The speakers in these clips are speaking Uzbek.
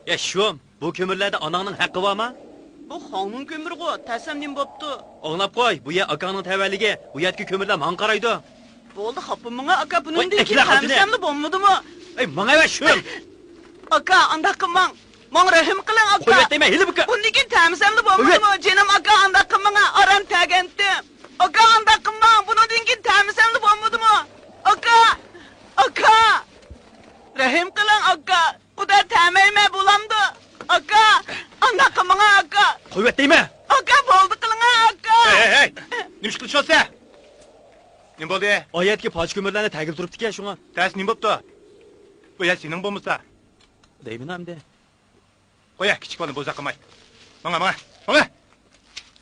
Ya şum, bu kömürlerde ananın hakkı var mı? Bu xonning kömürü go, tasam nim boptu. Oğlap koy, bu ya akanın təvəlligi, bu yetki kömürler man qaraydı. Bo'ldi, xapımına aka bunun Oy, deyki ekile xatine. tamsamlı bommadı mı? Ey, man evet şum. Aka, anda qilmang. Mang rahim qiling aka. Qo'yat deme, hili buka. Bundan keyin tamsamlı bommadı mı? Jenim aka anda qilmang, aram taganti. Aka anda qilmang, bundan keyin tamsamlı bommadı mı? Aka! Aka! Rahim qiling aka. Xudo tamayma bo'lamdi. Aka, anda qilmang aka. Qo'yat deme. Aka bo'ldi qiling aka. Hey! Nimsh qilish olsa? Nim bo'ldi? Oyatki poch kömürlerini tagil turibdi-ki şuna. Tas nim bo'pti? Bu ya sening bo'lmasa. Deymin hamdi. Qo'ya, kichik bolani bo'za qilmay. Manga.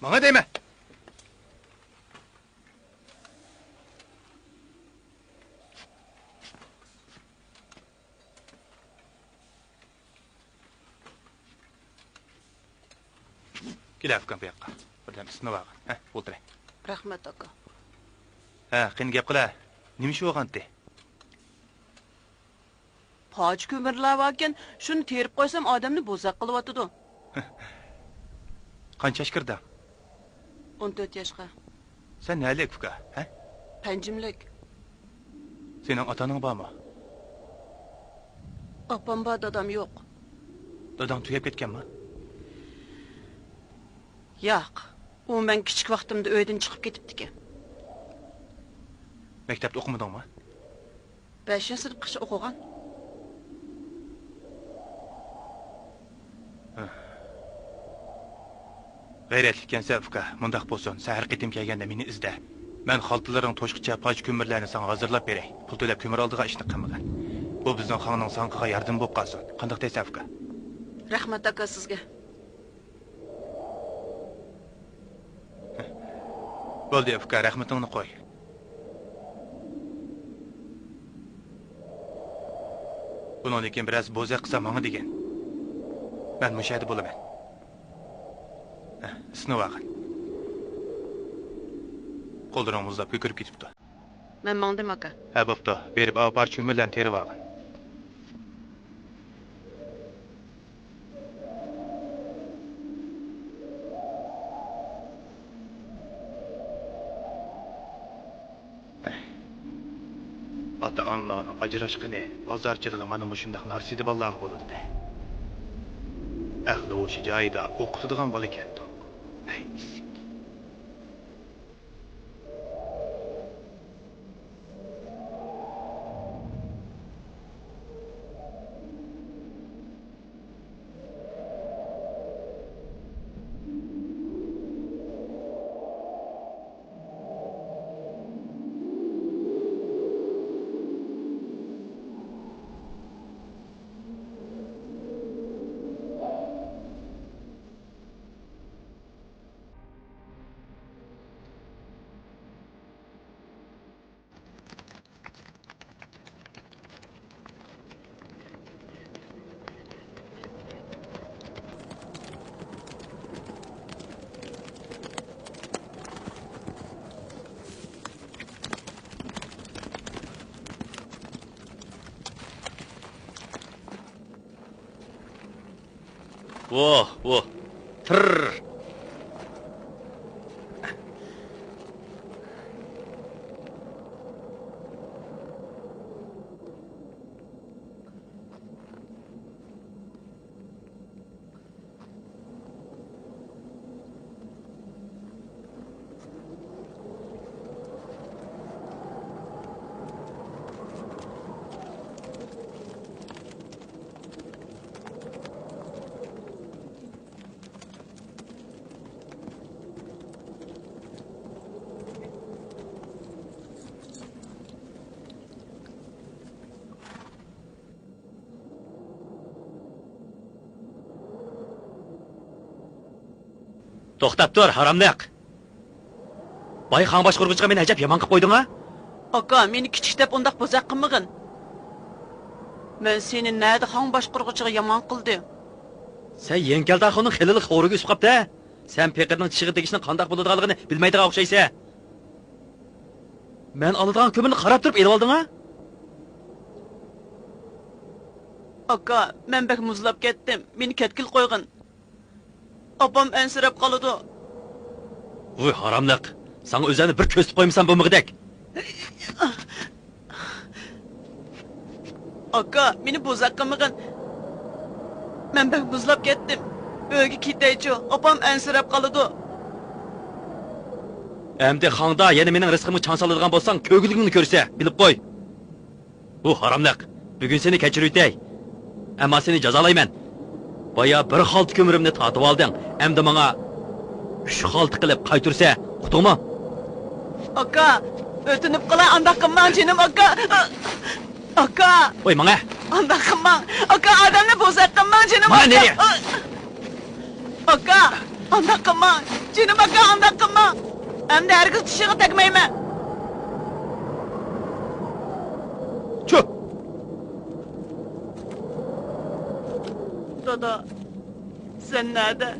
Manga deymi? Kela fikam bu yoqqa. Birdan sinib olgin. Ha, o'tiring. Rahmat aka. Ha, qiyin gap qila. Nima ish bo'lgandi? Poch kömürler varken şunu terip koysam adamni bozak qilib atadi. Qancha yosh kirding? 14 yoshga. Sen nalik fuka, ha? Panjimlik. Sening otaning bormi? Opam bor, dadam yo'q. Dadang tugab ketganmi? Yo'q. U men kichik vaqtimda uydan chiqib ketibdi-ki. Maktabda o'qimadingmi? 5-sinfgacha o'qigan. G'ayratli ekansan fuka, mundaq bo'lsin, sahar qitim kelganda meni izda. Men xaltalaring to'shqicha poch ko'mirlarni senga hozirlab beray. Pul to'lab ko'mir oldiga ishni qilmagan. Bu bizning xonning sanqiga yordam bo'lib qolsin. Qanday deysan fuka? Rahmat aka sizga. Bo'ldi fuka, rahmatingni qo'y. Bundan keyin biraz bo'za qilsa menga degan. Men mushayda bo'laman. Sinib olgin. Qo'llaring muzlab ko'kirib ketibdi. Men mangdim aka. Ha, bo'pti. Berib avpar ko'mirlarni terib olgin. Ota-onalarning ajrashqini, bozorchiligi mana shunday narsida bolalar bo'ladi. Ahli o'sha joyda o'qitadigan bola ekan. Wo. Trrr. To'xtab tur, haramliq. Boy xon boshqurg'ichga meni ajab yomon qilib qo'yding-a? Aka, meni kichik deb undaq bozak qilmagin. Men seni nada xon boshqurg'ichiga yomon qildim. Sen yenkalda xo'ning xilili xo'riga usib qopti. Sen peqirning tishig'i tegishni qanday bo'ladiganligini bilmaydigan o'xshaysan. Men oladigan ko'mirni qarab turib elib olding-a? Aka, men bek muzlab ketdim. Meni ketkil qo'ygin. Opam ensirab qoladi. Voy haramliq. Sen o'zini bir ko'sib qo'ymsan bo'lmag'idek. Aka, meni bozaq qilmagin. Men bek muzlab ketdim. Uyga ketaychi. Opam ensirab qoladi. Endi xangda yana mening rizqimni chang soladigan bo'lsang, ko'gligingni ko'rsa, bilib qo'y. Bu haramliq. Bugun seni kechiraytay. Ammo seni jazolayman. Boya bir xalt ko'mirimni tatib olding. Endi menga 3 xalt qilib qaytursa, uqdingmi? Aka, o'tinib qilay, undaq qilmang jinim aka. Aka, Voy menga. undaq qilmang. Aka, odamni bozaq qilmang jinim Mana aka. nereye? Aka, undaq qilmang. Jinim aka, undaq qilmang. Endi hargiz tishiga tegmayman. Çö. Dada, sen nerede?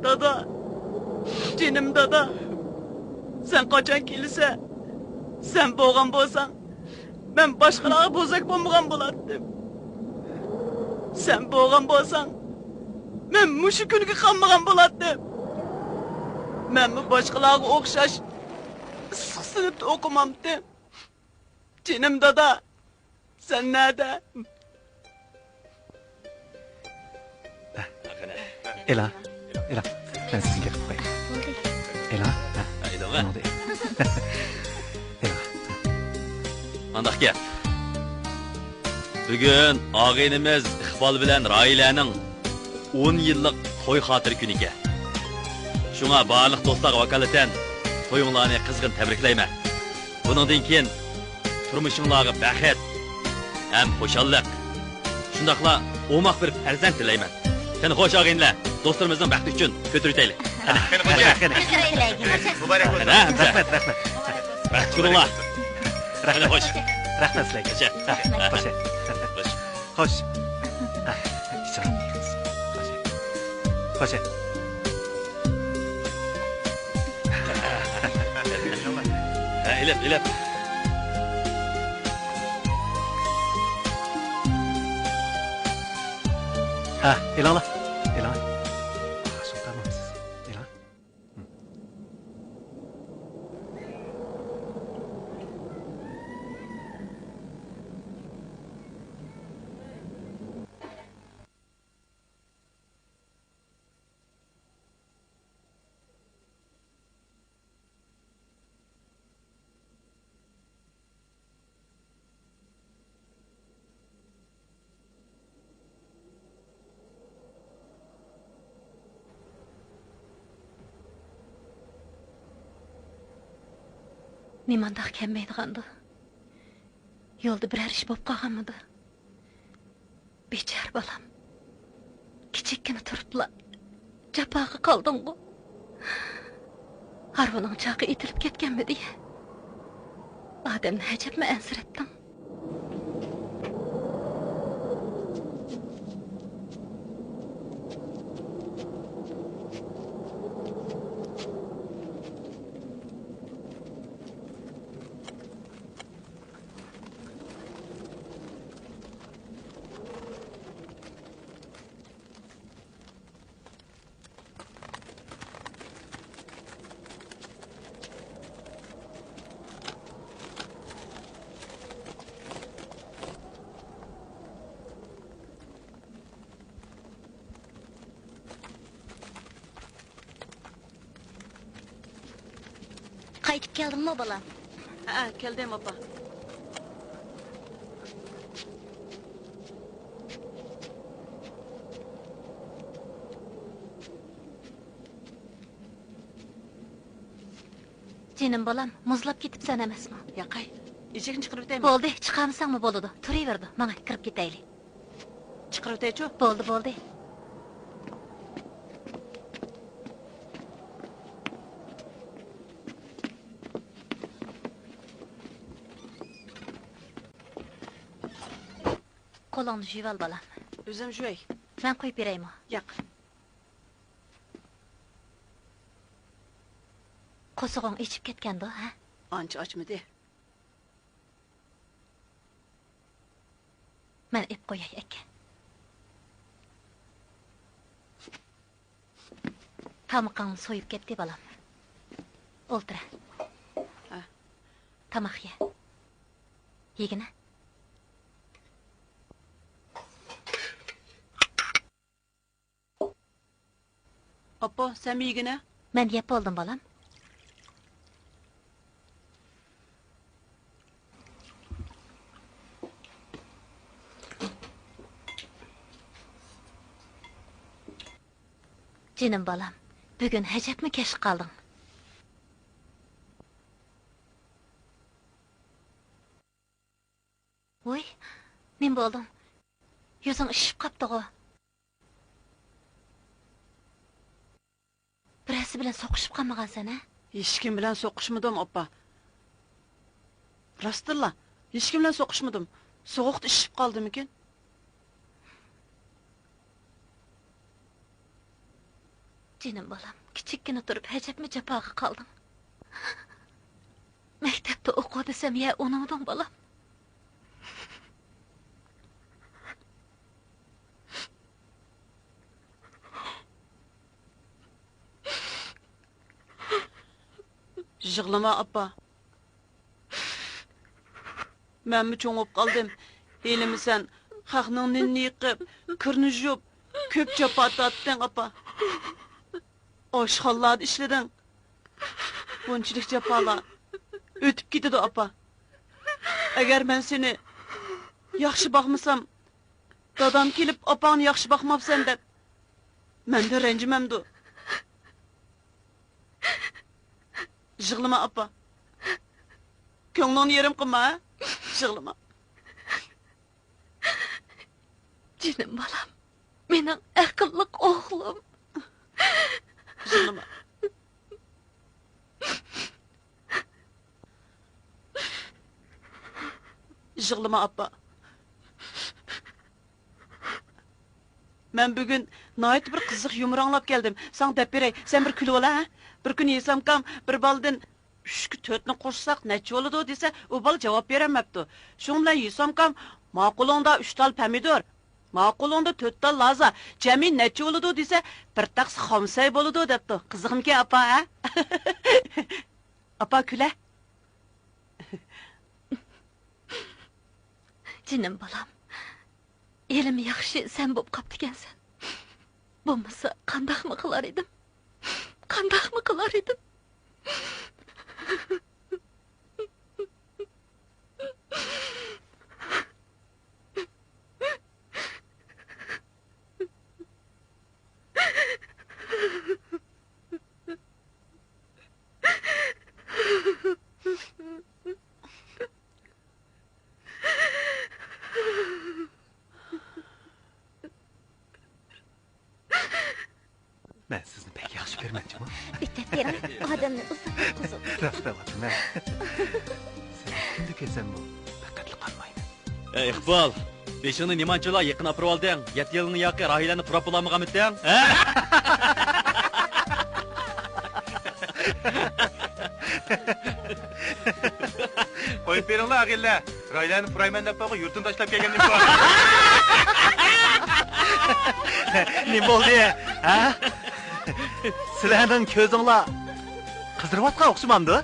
Dada, jinim dada. Sen qachon kelsa, sen bo'lgan bo'lsang, men boshqalarga bo'zak bo'lmagan bo'lardim. Sen bo'lgan bo'lsang, men mushu kunga qolmagan bo'lardim. Men boshqalarga o'xshash sinfda o'qimamdim. Jinim dada, sen nerede? Ela, ben sizinle qilib qo'yay. Ela, Aydınmı? oldu. Ela. Andaq gap. Bugun og'inimiz Iqbol bilan Roilaning 10 yillik to'y xotir kuniga. Shunga barliq do'stlarga vakolatan to'yinglarni qizg'in tabriklayman. Buningdan keyin turmushinglarga baxet ham xo'shallik. Shundaqla o'moq bir farzand tilayman. Seni xo'sh og'inlar, do'stlarimizning baxti uchun ko'taraylik. Muborak bo'lsin. Rahmat. Rahmat. Baxt qilinglar. Hadi xo'sh. Rahmat sizlarga. Xo'sh. Xo'sh. Xo'sh. Ishoning. Xo'sh. İlep. Ha, Ela'la. Ela. Sultanımız. Ela. Nemandaq kelmaydigandı. Yo'lda biror ish bo'lib qolganmidi? Bechor bolam. Kichikkina turibla jafoga qolding-ku. Harvoning chaqi etilib ketganmidi? Odamni ajabmi ansiratding? Qaytib keldingmi bolam? Ha, keldim opa. Jinim bolam, muzlab ketibsan emasmi? Yaqay, eshikni chiqarib o'taymi? Bo'ldi, chiqarmasangmi bo'ladi. Turaverdi. Mana kirib ketaylik. Chiqarib o'taychi? Bo'ldi. Qo'lingni yuvib ol bolam. O'zim jo'y. Men qo'yib beraymi? Yo'q. Qo'sog'ing ichib ketgandi, ha? Ancha ochmidi. Men ep qo'yay aka. Tamaqingni so'yib ketdi balam. O'ltira. Ha. Tamaq ye. Yegina. Oppa, sen mi yigine? Men yeb bo'ldim balam. Jinim balam, bugun hajabmi kesh qalding? Voy, men bo'ldim. Yuzing ishib qapti-ku. Birasi bilan so'qishib qolmagansan, ha? Hech kim bilan so'qishmadim, oppa. Rastilla, hech kim bilan so'qishmadim. So'g'uqda ishib qoldimikin? Jinim balam, kichikkina turib hajabmi japoga qolding? Maktabda o'qi desam, ya unuding balam. Yig'lama, oppa. Menmi cho'ngib qoldim. Elimisan, xalqning ninni yiqib, kirni yuvib, ko'p jafo tortding, oppa. Oshxonalarda ishlading. Bunchalik jafolar o'tib ketadi, oppa. Agar men seni yaxshi boqmasam, dadam kelib opangni yaxshi boqmabsan deb, menda ranjimamdi. Yig'lama, oppa. Ko'nglingni yerim qilma, yig'lama. Jinim balam, mening aqlli o'g'lim. Yig'lama. Yig'lama, oppa. Men bugun nayt bir qiziq yumronlab keldim. Sen deb beray, sen bir kulib ol, ha? Bir kun yesam kam, bir baldan 3 4ni qo'shsak necha bo'ladi desa, u bal javob beremapti. Shuning bilan yesam kam, ma'qulingda 3 tal pomidor, ma'qulingda 4 tal laza, jami necha bo'ladi desa, bir taqs xomsay bo'ladi debdi. Qiziqimki, apa, ha? Apa kula. Jinim balam, elim yaxshi sen bo'p qaptigansan. Bo'lmasa qandaqmi qilar edim? Qandaqmi qilar edim? Ben sizni pek yaxshi ko'rmanchiman. Bitta terim odamni uzoq quzib. Rost aytyapman. Sen kimni kelsam bu diqqatli qolmaydi. Iqbol, beshingni nimanchalar yaqin apirib olding? 7 yilni yoqi Rahilani purab bo'lamaganmisan? Ha? Qo'yib beringlar, ag'illar. Roylani purayman deb qo'yib, yurtini tashlab kelganim bor. Nima bo'ldi? Ha? Sizlarning ko'zinglar qizdirayotgan o'xshamamdi.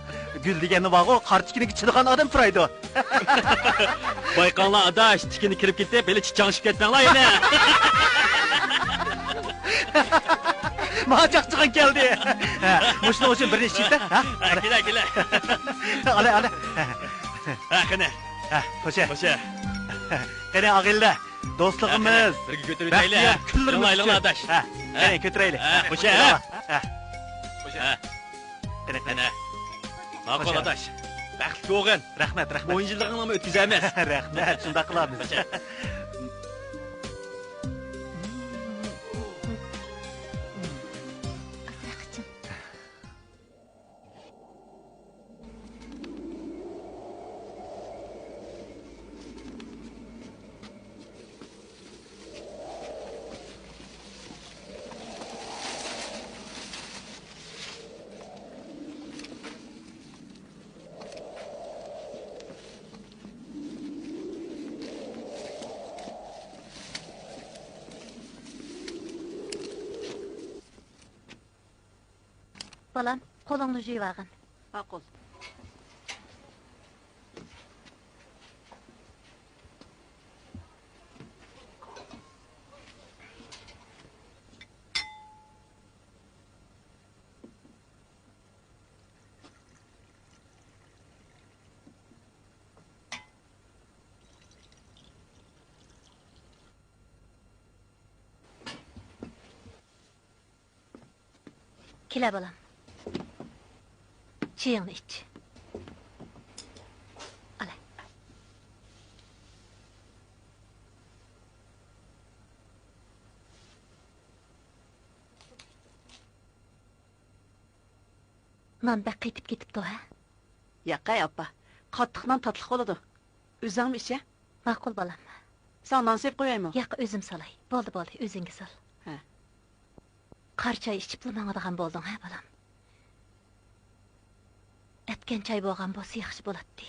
Gul degani bor-ku, qarchikiniga chidigan odam turaydi. Bayqonlar adash, tikini kirib ketdi, beli chichangishib ketmanglar yana. Machaqchigan keldi. Mushning uchun bir nechta, ha? Kela. Ala. Ha, qani. Ha, qo'sha. Qo'sha. Qani ag'illar, do'stligimiz. Birga ko'tarib o'taylik. Kunlarimiz adash. Ha, qani ko'taraylik. Qo'sha. Ha. Qo'sha. Qani. Ma'qul Qo'sha. adash. Baxtli o'g'in. Rahmat. O'yinchiligingni o'tkazamiz. Rahmat, shunda qilamiz. Qo'sha. balam, qo'lingni yuvib olgin. Ma'qul. Kela balam. Çayını iç. Ala. Non bak qaytib ketibdi, ha? Yaqay appa. Qattiqdan tatliq bo'ladi. O'zingmi ichi? Ma'qul balam. Sen non sep qo'yaymi? Yo'q, o'zim solay. Bo'ldi, o'zingga sol. Ha. Qarchay ichib mangadigan bo'lding, ha, balam? Etken çay bo'lgan bo'lsa yaxshi bo'ladi.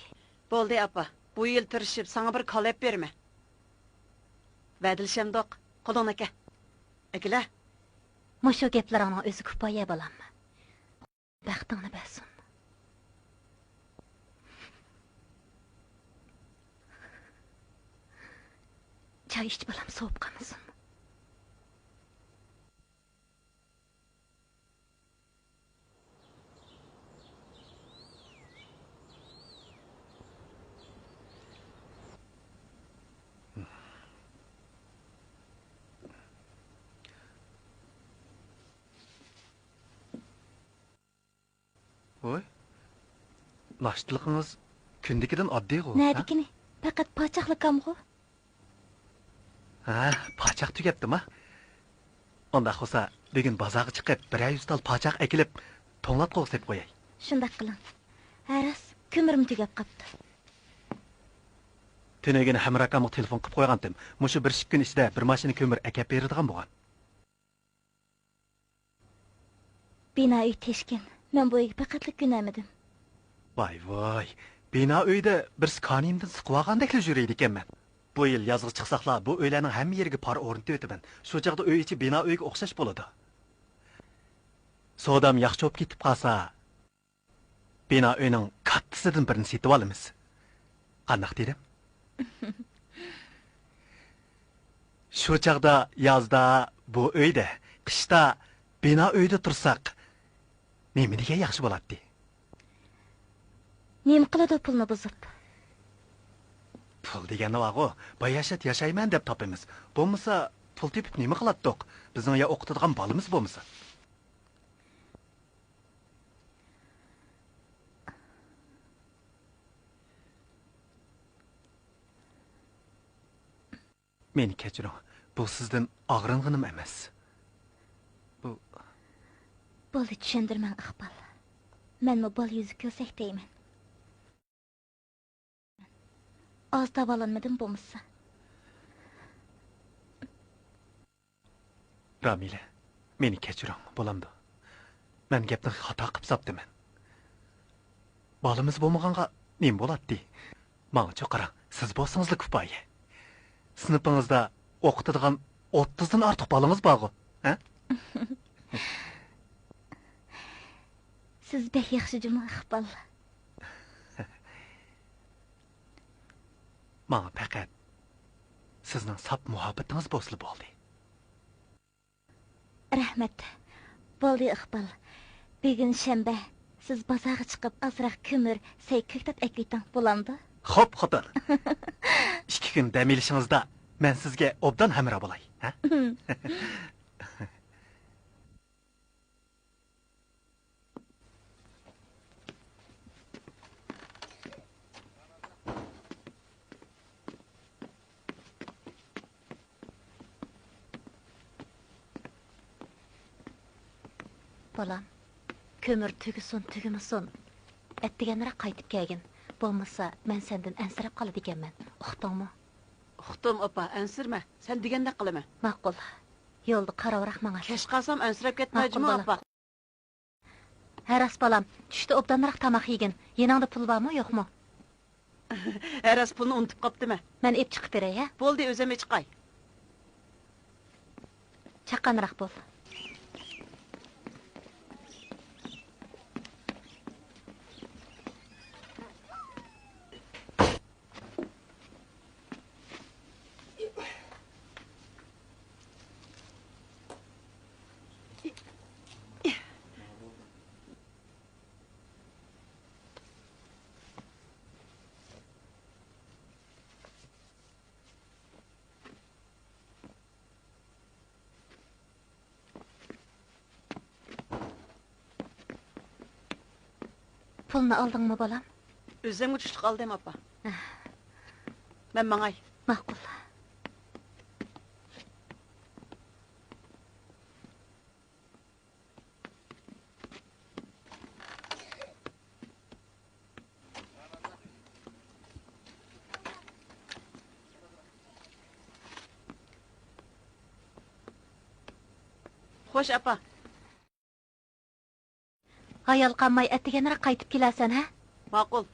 Bo'ldi appa. Bu yil tirishib, sana bir kalep berme. Va'dilshamdoq, qo'lingni aka. Akila. Mushu gaplaringning o'zi kifoya balam. Baxtingni bersin. Çay iç balam, soğup qolmasin. Voy. Naştılığınız kündekidən addiği o. Nədikini? Faqat paçaqlıqamğu. Ha, paçaq tügetdim ha. Onda olsa bugün bazağa çıkıp 100 tal paçaq ekilip tonlat qo'ysep qo'yay. Shunday qiling. Aras, ko'mirim tugab qapti. Tünegini hamrakamga telefon qilib qo'ygandim. Mushu bir kun ichida bir mashina ko'mir akab beradigan bo'lgan. Bina uy teshkin. Men bu uyga faqatlik günəmidim. Voy. Bina uyda bir skanimdan siqib olgandekli yuraydi ekanman. Bu yil yozga chiqsaqlar bu uylarning hamma yeriga par o'rnatib o'taman. Shu chaqda uy ichi bino uyga o'xshash bo'ladi. Sodam yaxshi bo'lib ketib qolsa, bino uyning kattasidan birini setib olamiz. Qanday dedim? Shu chaqda yozda bu uyda, qishda bino uyda tursak, nima yaxshi bo'ladi? Nima qiladi pulni buzib? Pul degani vaqo, bayashat yashayman deb topamiz. Bo'lmasa, pul tepib nima qiladiq? Bizning ya o'qitadigan bolamiz bo'lmasa. Meni kechiring. Bu sizdan og'ring'inim emas. Bo'ldi, tushundirmang Iqbol. Menmi bol yuzi ko'rsak deyman. Az davolanmadim bo'lmasa. Ramila, meni kechiring, bo'lamdi. Men gapni xato qilib sapdiman. Bolamiz bo'lmaganga nima bo'ladi? Menga qarang, siz bo'lsangiz kifoya. Sinfingizda o'qitadigan 30 dan ortiq bolangiz bormi? Ha? Siz bek yaxshi juma Iqbol. Menga faqat sizning sap muhabbatingiz bo'lsa bo'ldi. Rahmat. Bo'ldi Iqbol. Bugun shanba. Siz bozorga chiqib azroq ko'mir, say ko'ktat ekliting bo'lamdi. Xo'p, xotin. 2 kun dam olishingizda men sizga obdan hamroh bo'lay, ha? Bolam, ko'mir tugimisin. Etdiganroq qaytib kelgin. Bo'lmasa, men sendan ansirab qoladi ekanman. Uqdingmi? Uqdim appa, ansirma. Sen degandek qilaman. Ma'qul. Yo'lda qaravroq menga. Kech qolsam ansirab ketmayjimi appa? Haras bolam, tushda obdanroq tamoq yegin. Yeningda pul bormi, yo'qmi? Haras pulni unutib qopdimi? Men ep chiqib beray, ha? Bo'ldi, o'zim chiqay. Chaqqanroq bo'l. Pulunu aldın mı balam? Özüm uçuştuk aldım apa. Ben mangay. Ma'qul. Hoş apa. Hayal qanmay attiganroq qaytib kelasan, ha? Ma'qul.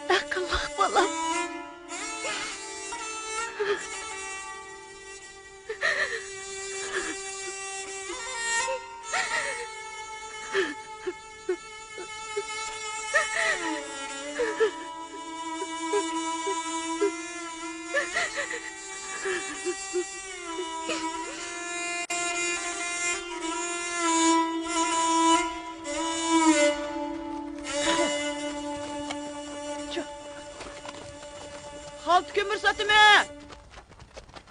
Akıllı balam. Halt kömür satımı.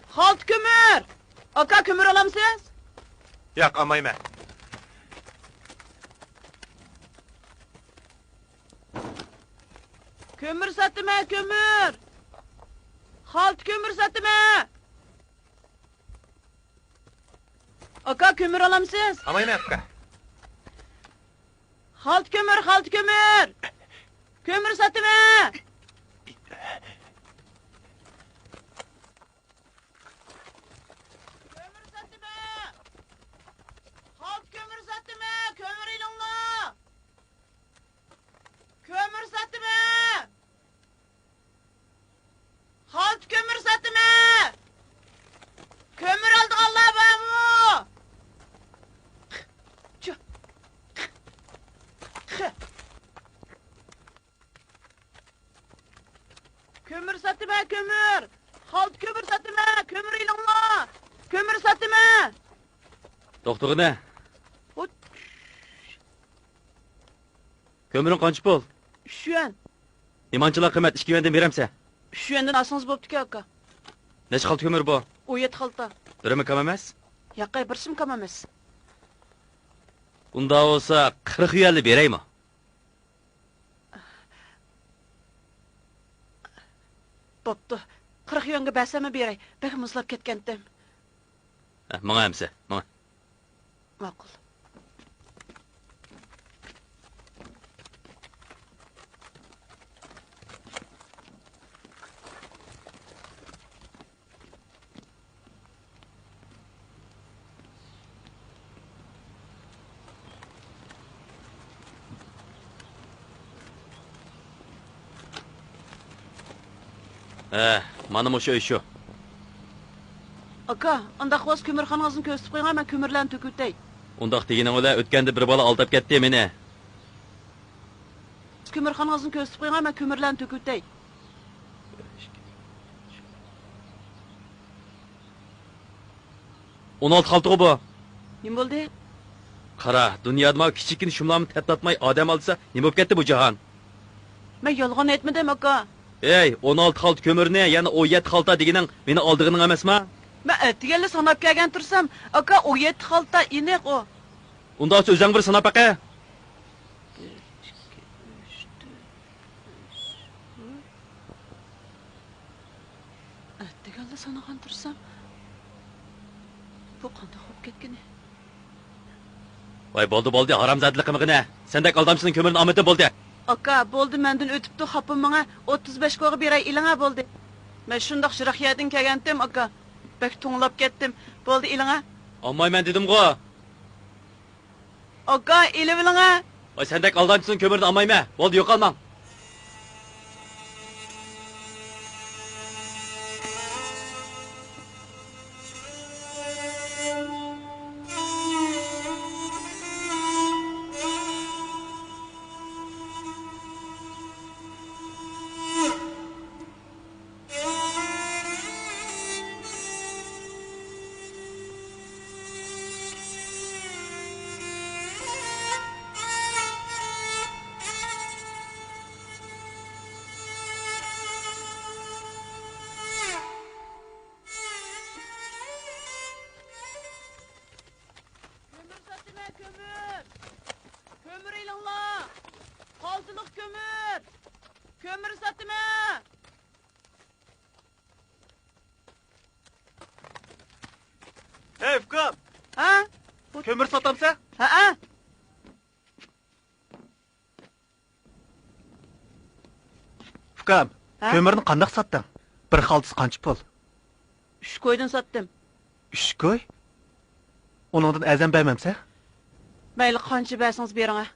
Halt kömür. Aka kömür alamsınız? Yo'q, olmayman. Kömür satımı kömür. Halt kömür satımı. Aka kömür alamsınız? Olmayman uka. Halt kömür, halt kömür. Kömür satımı. Kömür satımı. Halt kömür satımı. Kömür ilanla. Kömür satımı. Halt kömür satımı. Kömür aldık Allah bağımı. Kömür satımı kömür. Halt kömür satımı. Kömür ilanla. Kömür satımı. Doktor ne? Hut. Kömürün qancha pul? Şu an. Imanchilar qiymat 2 yuandan beramsa. Şu yandan alsanız boptu ki aka. Necha xalt kömür bu? O yet halta. Birimi kam emas? Yakay birsім kamamız. Unda olsa 40 yuanli beraymi? Boptu. 40 yönge bəsəmə beray. Bək mızlap ketkendim. Manga emse, manga. Maqul. Mana mushu ish shu. Aka, anda xos kömürxananızın köstüb qoyğan mən kömürlən tökütey. Undaq deganing ola o'tganda bir bola aldab ketdi meni. Kömürxananızın köstüb qoyğan mən kömürlən tökütey. O'n olti xaltı bu. Nim boldu? Qara, dunyoda ma kichikkin shumlarni tatlatmay odam olsa, nima bo'lib ketdi bu jahon? Mən yolğan etmedim aka. Ey, 16 xalt kömürni, yana 17 xalta deganing meni oldig'ining emasmi? Mən ətgəli sanab gəlgən tursam, aka o 7 xalta ineq o. Unda o'zing bir sanab baqa. sanıgan tursam. Bu qanday hop ketgini? Voy bo'ldi, haromzodlik qilmag'ina. Sendek aldamchining ko'mirini omadi bo'ldi. Aka, bo'ldi mendan o'tibdi, xapim menga 35 qo'g'i beray ilinga bo'ldi. Men shundoq shiraq yerdan kelgandim, aka. Bek to'nglab ketdim. Bo'ldi ilinga. Olmayman dedim-ku. Aka, ilinga. Voy sendek aldamchining ko'mirini olmayman. Bo'ldi, yo'qolmang. Kömür ilinga. Qaltılık kömür. Kömür satma. Hey Fukam, Ha? kömür satamsa? Ha? Fukam, Ha? kömürni qandaq satding? Bir xaltisi qancha pul? 3 koydan sattım. 3 koy? Onundan azam bermemse? Mayli qancha bersangiz bering.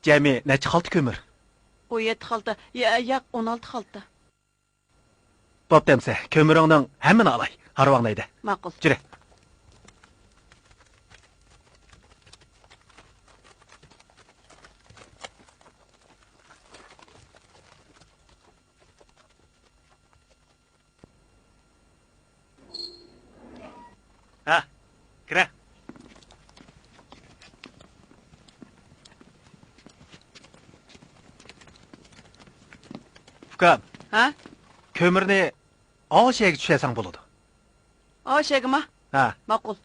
Jami necha xalta kömür? O 7 xalta, yo'q 16 xalta. Bop demse, kömürüngning hammani olay. Harvanglaydi. Ma'qul. Jire. Ha, kira. Fukam, Ha? kömürni oşaga tushasang bo'ladi. Oshagima? Ha, Ma'qul.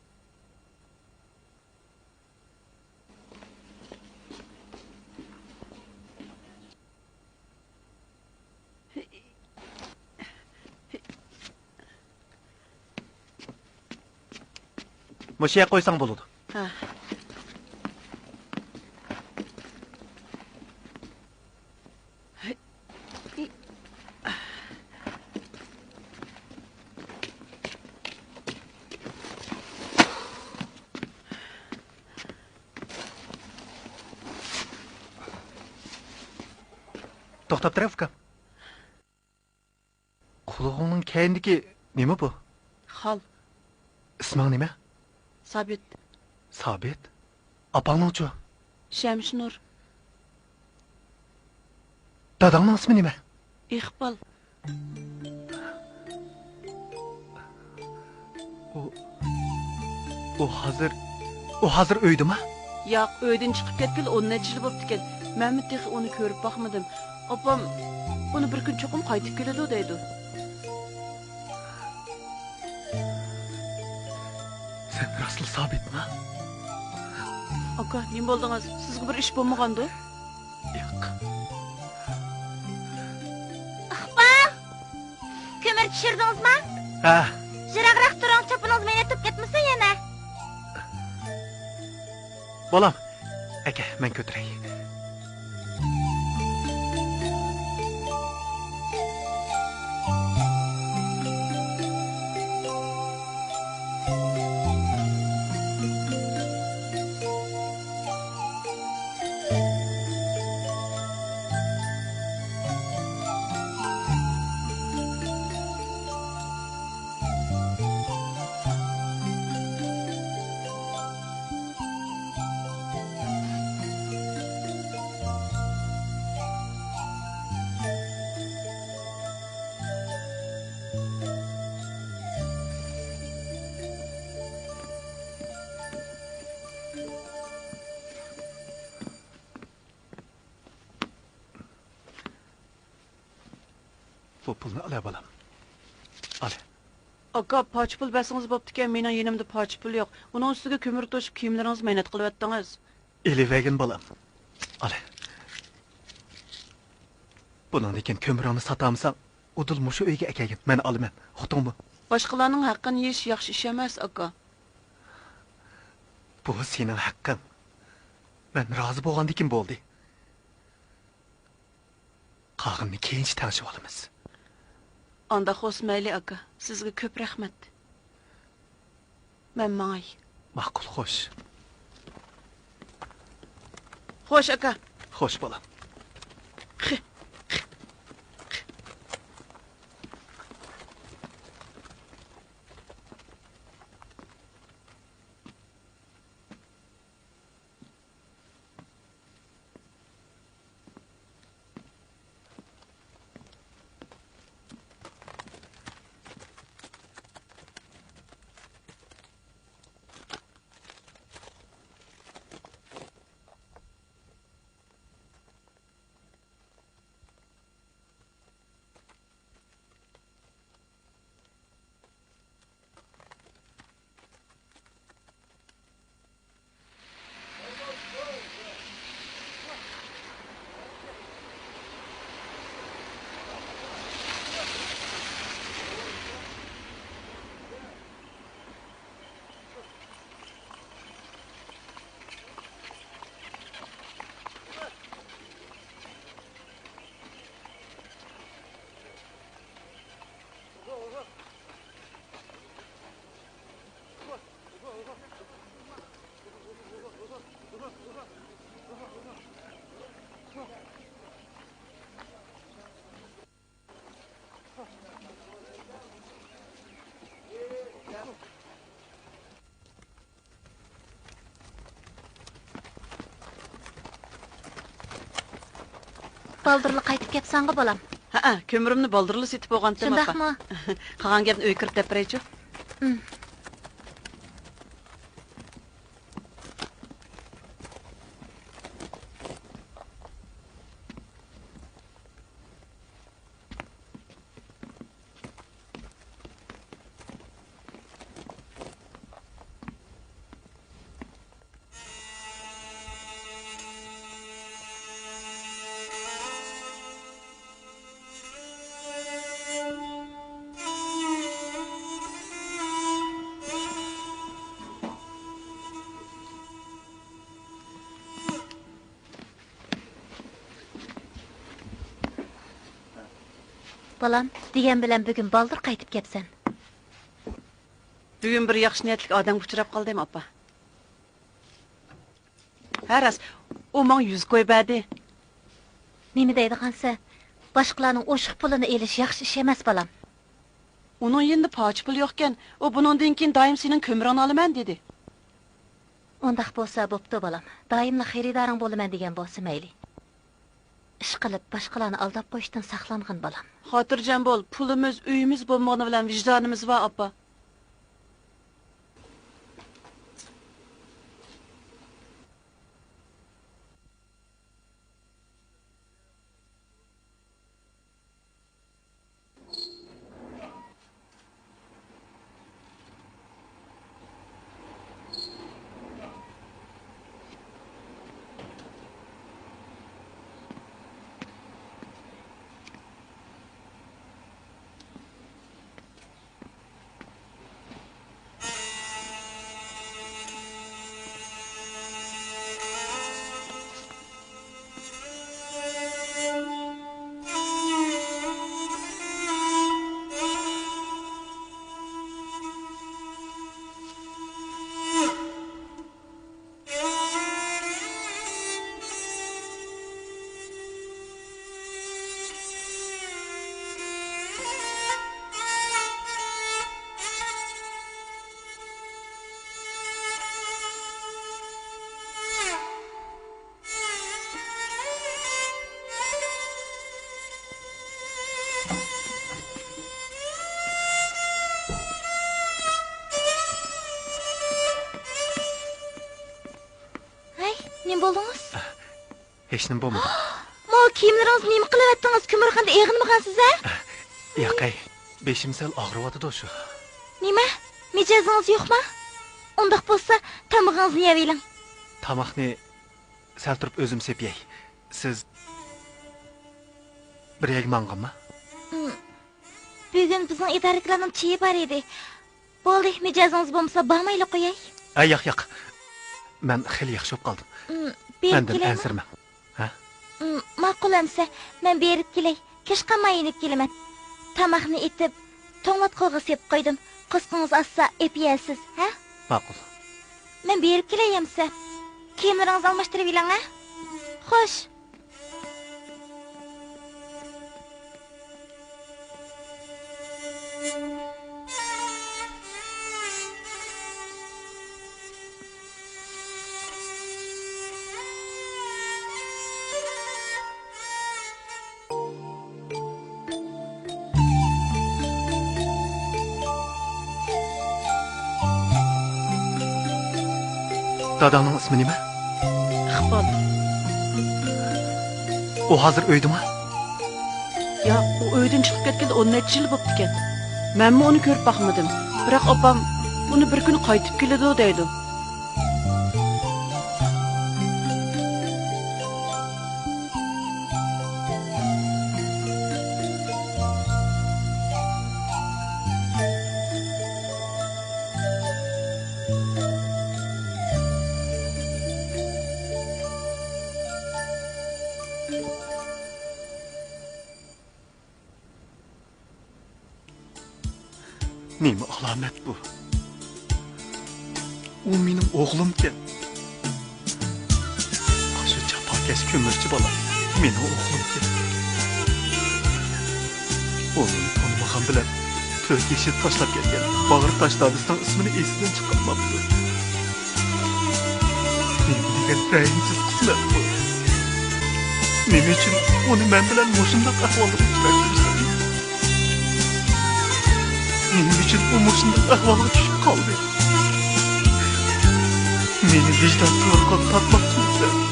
mushiga qo'ysang bo'ladi. Ha. To'xtab tur, Fukam. Qulog'ingning keyindagi nima bu? Xal, Isming nima? Sabit, Sabit. Opangning-chi? Shamshnur, Dadangning ismi nima? Iqbal. U hozir uydimi? Yo'q, uydan chiqib ketgil, 10 necha yil bo'pti kel. Men texi uni ko'rib boqmadim. Opam uni bir kun cho'qim qaytib keladi deydi. Sen rasl Sabitmi? Aka, nima bo'ldingiz? Sizga bir ish bo'lmagandi? Yo'q. Kömür düşürdünüzmü? Ha, Jıraqraq turing, chapingiz meni yetib ketmasa yana. bolam. Aka, men ko'tiray. Bu pulni ola bolam. Al. Aka, poch pul bersangiz bo'pti-ku, mening yenimda poch pul yo'q. Uning ustiga ko'mir to'shib kiyimlaringiz mehnat qilyaptingiz. Elivagin bolam. Al. Bundan keyin ko'miringni satamsan, Udul mushu uyga akagin. Men olaman. Xotingmi? Boshqalarning haqqini yeyish yaxshi ish emas, aka. Bu sening haqqing. Men rozi bo'lgandikin bo'ldi. Qog'inni keyinchi tanishib olamiz. Anda xo'sh mayli, aka. Sizga ko'p rahmat. Men ma'y. Ma'qul, xo'sh. Xo'sh, aka. Xo'sh bolam. Baldırlı qaytib kepsanğı bolam. Ha, kömürümni baldırlı setip olgandim, apa. Şundaqmı? Qalan gapni uy kirib deb beraychi. Balam, degan bilan bugun baldır qaytib kepsan. Bugun bir yaxshi niyatli odamga uchrab qoldim, apa. Haras, u men yuz qo'ybadi. Nima deydigansa, boshqalarning o'shiq pulini elish yaxshi ish emas, balam. Uning endi poch pul yo'qkan, u buningdan keyin doim sening ko'mirini olaman dedi. Undaq bo'lsa bo'pti, balam. Doimli xaridoring bo'laman degan bo'lsa mayli. Ish qilib boshqalarni aldab qo'yishdan saqlangin, balam. Xotirjam bo'l, pulimiz, uyimiz bo'lmog'i bilan vijdonimiz va, apa. Nima bo'ldingiz? Hech nima bo'lmadi. Mo kiyimlaringizni nima qilyaptingiz? Ko'mirxonada eg'inmagansiz, a? Yo'qay, beshim sal og'riyotdi shu. Nima? Mijozingiz yo'qmi? Undaq bo'lsa, tamog'ingizni yeyavering. Tamoqni sal turib o'zim sepyay. Siz bir yeg mang'immi? Bugün bizim idarechilarning chiyi bor edi. Bo'ldi, mijozingiz bo'lmasa bormayla qo'yay. Yo'q. Men xeyli yaxshi bo'lib qoldim. Berib Mendan kelaymi? ansirma. Ha? Ma'qul amsa, men berib kelay. Kech qolmay inib kelaman. Tamoqni etib, to'nglatqilga sepib qo'ydim. Qizqingiz assa epiyasiz, ha? Ma'qul. Men berib kelay amsa. Kiyimlaringizni almashtirib oling, ha? Xo'sh. Dadangning ismi nima? Iqbol. U hozir uydimi? Yo'q, u uydan chiqib ketganda 10 necha yil bo'pti ekan. Menmi uni ko'rib boqmadim. Biroq opam uni bir kun qaytib keladi deydi. Nima alamet bu? O benim oğlumken. Şu çapakeş kömürcü bala. Benim oğlumken. O beni tanımagan bilen 4 yeşil taşlap gelgen. Bağır taşladıstan ismini esinden çıkarmaptı. Benim degen reyinsiz kısmet bu. Nime için onu men bilen moşundaq ahvalda uçuraymışsın. Benim için umursundan ahvala düşüp kaldı. Beni vicdan sorgan tatmak kimse.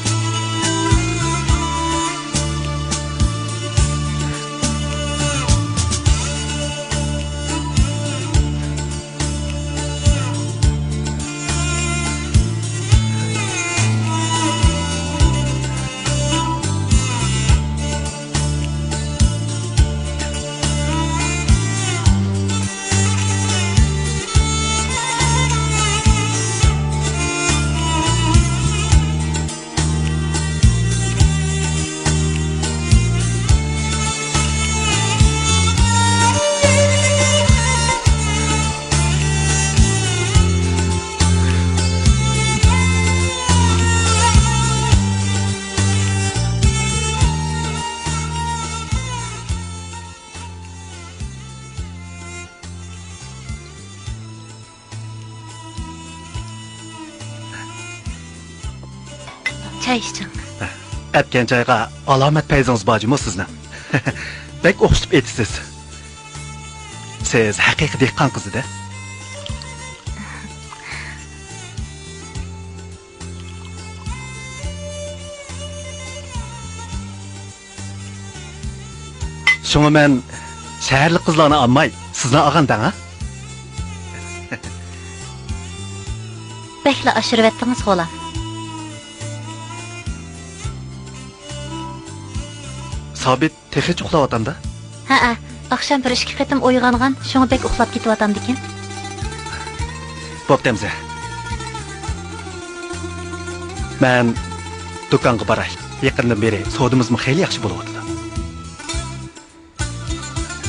Çay içing. Etken çayga alamet peyzanız bacımı sizden. Bek oxşup etisiz. Siz haqiqiy dehqon qizi da. Şunu men şehirlik qizlarni almay, sizni olgandan ha? Bekle aşırı ettiniz oğlan. Sabit texi uxlayotgan da. Ha, akşam bir 2 qitim uyg'ongan, şunu bek uxlab ketyapam ekan. Bo'pti amza. Men do'konga boray. Yaqindan beri sodimizmi xeyli yaxshi bo'lyapti.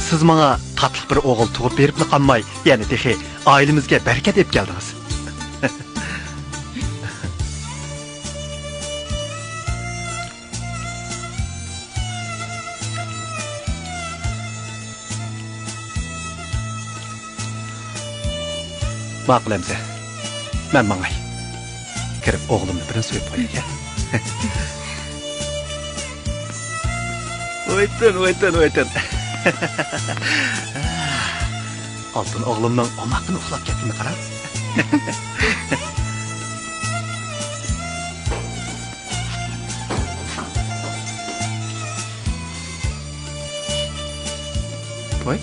Siz menga tatliq bir o'g'il tug'ib berib qolmay, ya'ni texi oilamizga barakat deb keldingiz. Ma'qul amza. Men mangay. Kirib o'g'limni birin so'yib qo'yay. O'ytin. Altın oğlumdan omakını uxlab ketini qara. Voy.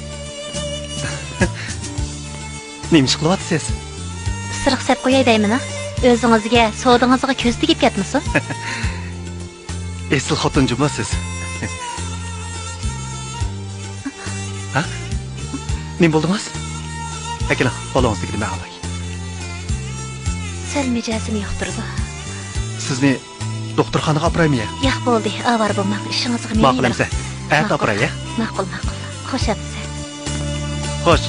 Nima ish qilyapsiz? Sırıq sep qo'yay deyman ha. O'zingizga, sodingizga ko'z tegib ketmisin? Esil xotinjimisiz? Ha? Nim bo'ldingiz? Akela, bolangizni gidmay olay. Sal mijasini yoqtirdi. Sizni doktorxonaga opraymi? Yo'q bo'ldi, avar bo'lmoq ishingizga men. Ma'qul emsa. At opray, ya. Ma'qul. Xush amsa. Xo'sh.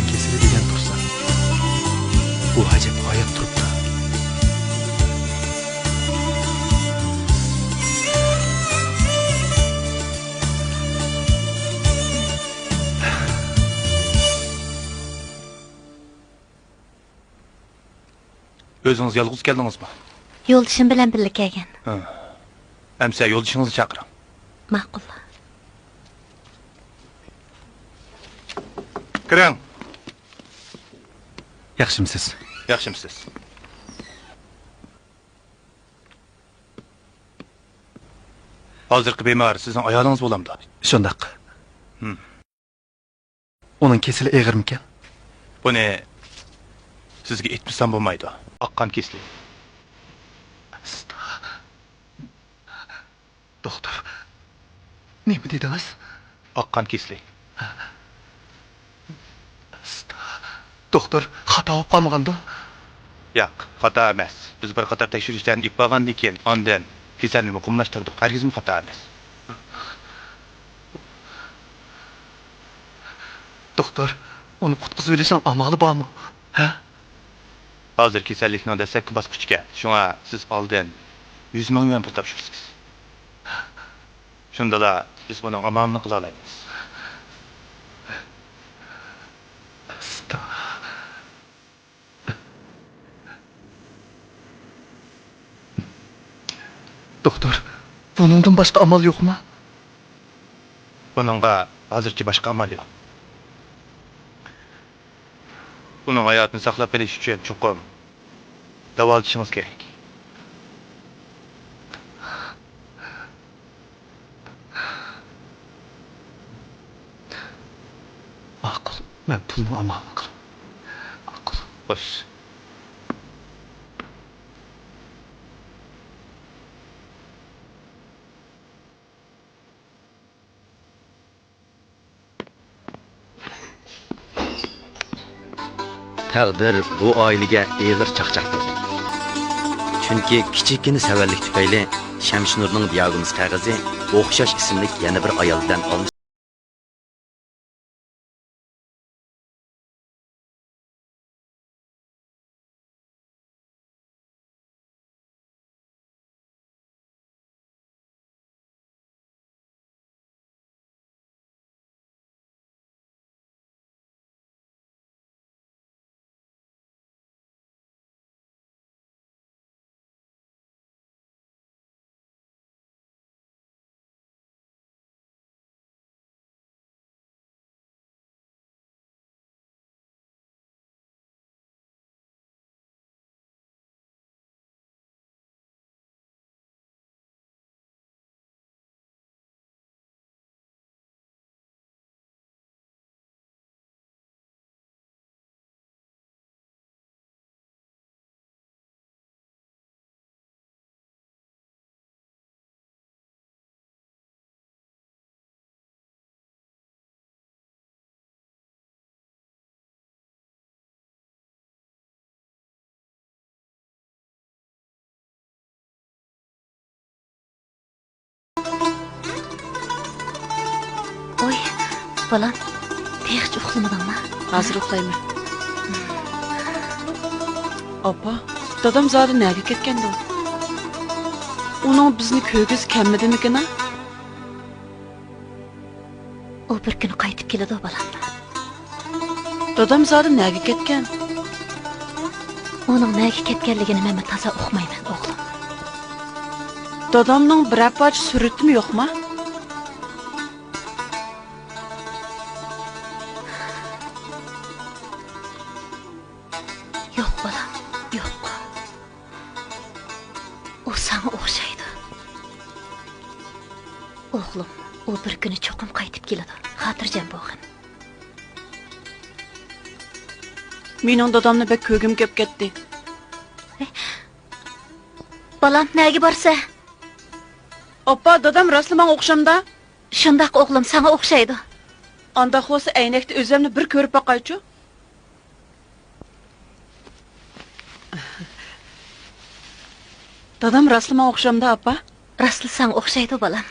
Kesili degan tursa, bu ajab hayot turibdi. O'zingiz yolg'iz keldingizmi? Yo'ldishim bilan birga kelgan. Amsa yo'ldishingizni chaqiring. Ma'qul. Kiring. Yaxshimisiz? Yaxshimisiz. Hozirgi bemor sizning ayolingiz bo'lamdi. Shundaq. Uning kesili eg'irmikan? Buni sizga aytmasam bo'lmaydi. Oqqan keslik. Doktor. Nima dedingiz? Oqqan keslik. Doktor, xato bo'lib qolmaganda? Yo'q, xato emas. Biz bir qator tekshirishlarni ib bo'lgandan keyin ondan kasallikni muqimlashtirdik. Hargizmi xato emas. Doktor, uni qutqizib olishning amali bormi? Ha? Hozir kasallikning dastlabki bosqichga. Shunga siz oldin 100 ming yuan pul topshirsiz. Shunda da biz buning amalini qila olamiz. Doktor, buningdan boshqa amal yo'qmi? Buningga hozircha boshqa amal yo'q. Uning hayotini saqlab qolish uchun chuqur davolashingiz kerak. Ma'qul, men pulni amalini qilaman. Ma'qul. Xo'sh. Taqdir bu oilaga eg'ir chaqchaq bo'ldi. Chunki kichikgina savallik tufayli Shamshinurning diagnoz qog'ozi o'xshash ismli yana bir ayoldan olinish. Oy, balam, hiç uxlamadingmi? Hozir uxlayman. Opa, dadam zodi nega ketgandi? Uning bizni ko'rgisi kelmadimikin? O bir kun qaytib keladi balam. Dadam zodi nega ketgan? Uning nega ketganligini men toza uqmayman, o'g'lim. Dadamning bir apoch suratimi yo'qmi? Yo'q o'xshaydi. O'g'lim, u bir kuni cho'qim qaytib keladi. Xotirjam bo'lgin. Mening dadamni bek ko'gim kep ketdi. Balam, nega borsa? Oppa, dadam rostla menga o'xshamda? Shundoq o'g'lim, sana o'xshaydi. Anda xo'sa aynakda o'zimni bir ko'rib boqaychi. Dadam rostla menga o'xshamda, oppa? Rostli sana o'xshaydi, balam.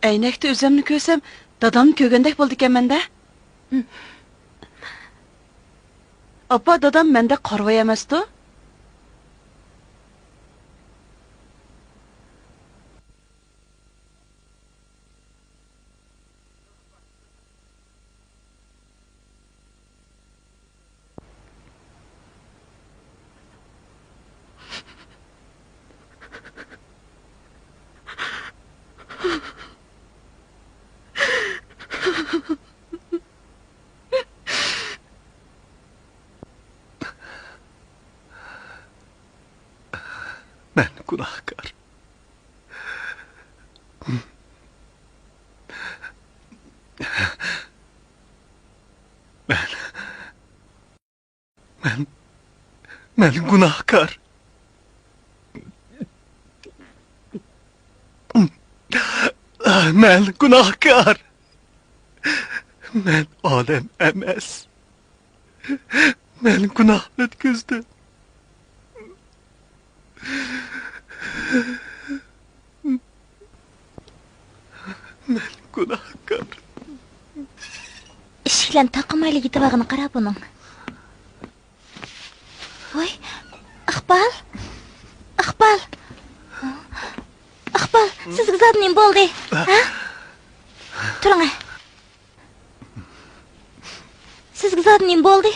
Aynakda o'zimni ko'rsam, dadamni ko'rgandek bo'ldi ekan menda. Oppa, dadam menda qarvoy emas-ku? Ben günahkar. Ben günahkar. Ben günahkar. Ben Adem emas. Ben günah ötküzdüm. Ben günahkar. Ishiklan taqamayli yetibag'ini qara buning. Voy, Iqbal. Iqbal. Iqbal, sizga zot nim bo'ldi? Ha? Turing. Sizga zot nim bo'ldi?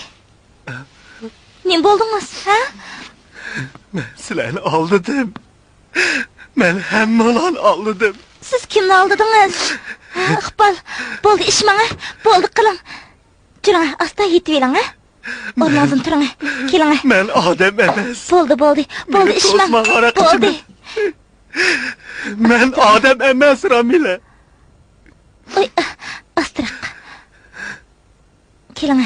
Nim bo'ldingiz, ha? Ben sizlarni aldadım. Ben hammalarni aldadım. Siz kimni aldidingiz? Ha, Iqbal, bo'ldi ish menga. Bo'ldi qiling. Turing, asta yetib eling, ha? O'rningizdan turing. Keling. Ben Adem emas. Bo'ldi. Bo'ldi ish men. Bo'ldi. Ben Adem emas Ramile. Oy, astroq. Keling.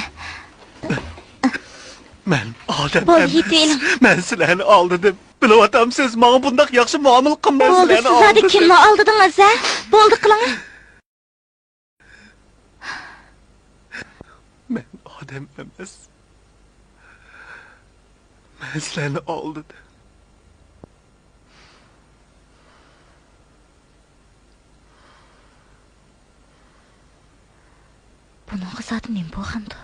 Ben Adem Bo'ldi, emas. yetib eling. Ben sizlarni aldadım. Bilayotam siz bana bundaq yaxshi muomala qilmay Bo'ldi, sizlarni siz hadi kimni aldidingiz, ha? Bo'ldi qiling. Ben Adem emas. Ben sizlarni aldadım. Buningga zot nim bo'lgandi?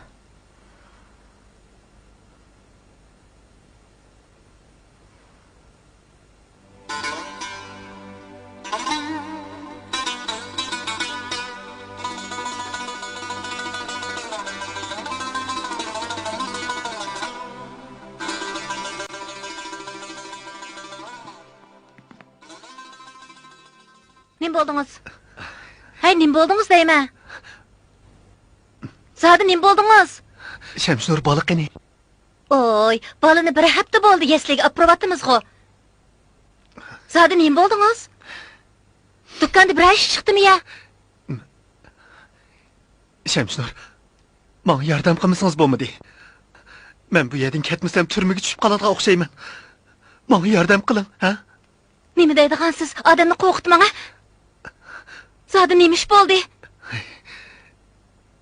Nim bo'ldingiz? Hay, nim bo'ldingiz deyman. Zodi nim bo'ldingiz? Şemsnur balıqini. Oy, balani bir hafta bo'ldi yesliga olib qo'yapmiz-ku. Zodi nim bo'ldingiz? Do'konda bir ish chiqdimi ya? Şemsnur, bana yardım qilmasangiz bo'lmadi. Men bu yerdan ketmasam turmaga tushib qoladigan o'xshayman. Bana yardım qiling, ha? Nima deydigansiz? Odamni qo'rqitmang-a. Zodi nima ish bo'ldi?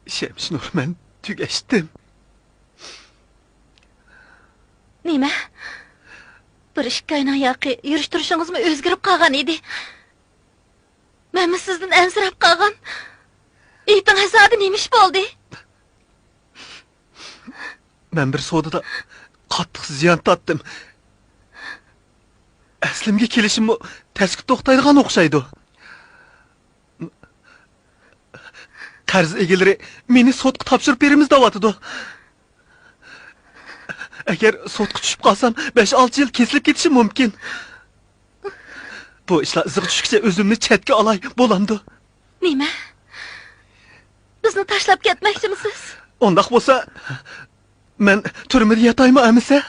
Şemsnur, men tugashdim. Nima? Bir ishkayna yoqi yurish turishingizmi o'zgarib qolgan edi. Men sizdan ansirab qolgan. Ayting, zodi nima ish bo'ldi? Men bir sodada qattiq ziyon tortdim. Aslimga kelishim tezkib to'xtaydigan o'xshaydi. Qarz egalari meni sotqa topshirib beramiz deyotdi. Agar sotqa tushib qolsam 5-6 yil kesilib ketishim mumkin. Bu ishlar iziq tushguncha o'zimni chetga olay bo'landi. Nima? Bizni tashlab ketmoqchimisiz? Undaq bo'lsa, men turmada yataymi amisa?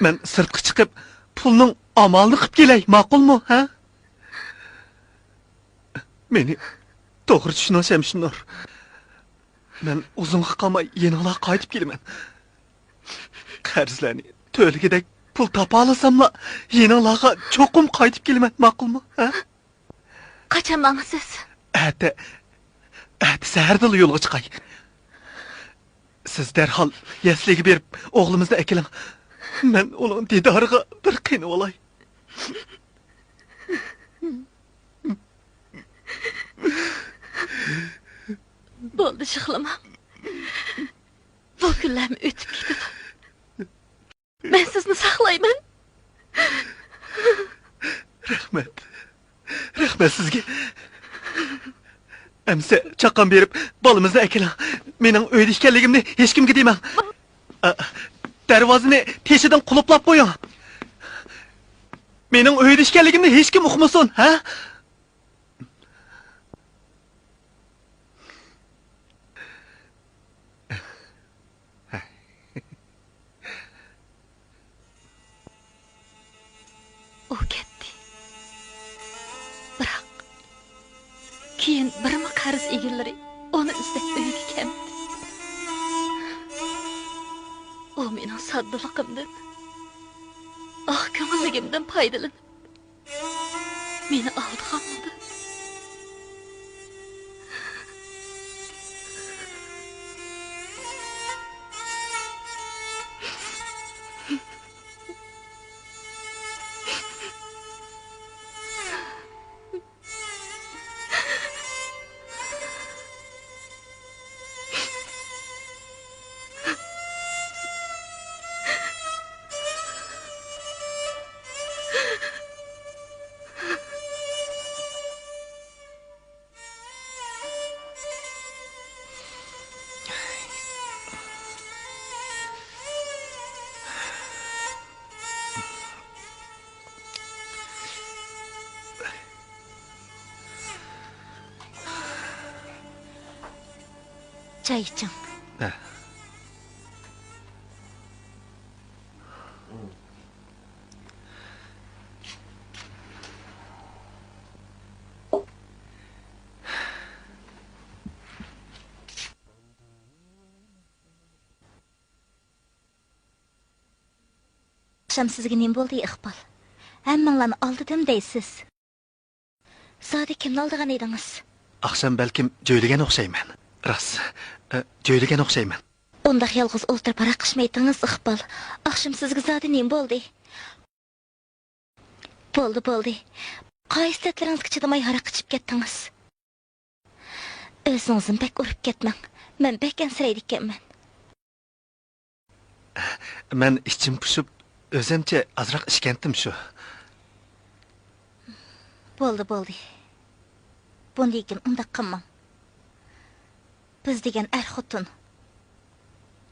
Men sirtqa chiqib, pulning amalini qilib kelay, ma'qulmi, ha? Meni to'g'ri tushuning, Shamshinur. Men uzunga qolmay yana qaytib kelaman. Qarzlarni to'ligidek pul topa olsamla, yana cho'qim qaytib kelaman, ma'qulmi, ha? Qachon mangsiz? Ati sahardil yo'lga chiqay. Siz darhol yasliga berib o'g'limizni akiling. Men uning didoriga bir qiynab olay. Bo'ldi, shiqlama. Bu kunlarni o'tib ketdi. Men sizni saqlayman. Rahmat. Rahmat sizga. Amsa chaqan berib, bolamizni akiling. Mening uyda ekanligimni hech kimga deyman. Darvozani teshidan quluplab qo'ying. Mening uyda ekanligimni hech kim uqmasin, ha? U ketdi. Biroq keyin birma qarz egillari uni izlab uyiga keldi. U mening soddaligimdan, ko'ngilligimdan foydalanib meni aldaganmidi. Çay için. Akşam sizge neyim bo'ldi, Iqbal? Hammanglarni aldidim deysiz. Zodi kimni aldigan edingiz? Akşam belkim jo'ylagan o'xshayman. Ras, jo'ylagan o'xshayman. Undaq yolg'iz o'ltirib araqishmaydingiz, Iqbal. Akşam sizge zodi neyim bo'ldi? Bo'ldi. Qaysi tatlaringizga chidamay haraq ichib ketdingiz. O'zingizni bek urib ketmang. Men bek ansiraydi ekanman. Men ichim pushib, o'zimcha azroq ishkandim shu. Bo'ldi. Bundan undaq qilmang. Biz degan xotin.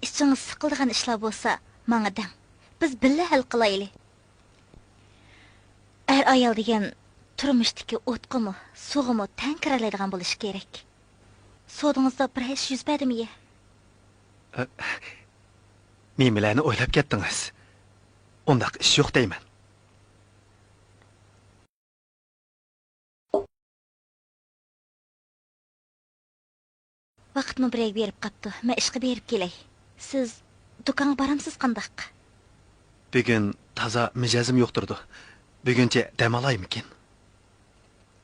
İçiniz sıqildigan ishlar bo'lsa, menga deng. Biz billa hal qilaylik. Ayol degan turmushdagi o'tqimi, suvimi tang kiralaydigan bo'lishi kerak. Sodingizda bir ish yuz berdimi? Nimalarni o'ylab ketdingiz? Undaq ish yo'q deyman. Vaqtni birga berib qapti. Men ishga berib kelay. Siz do'konga boramsiz qandaq? Bugun toza mijozim yo'qtirdi. Buguncha dam olaymikin?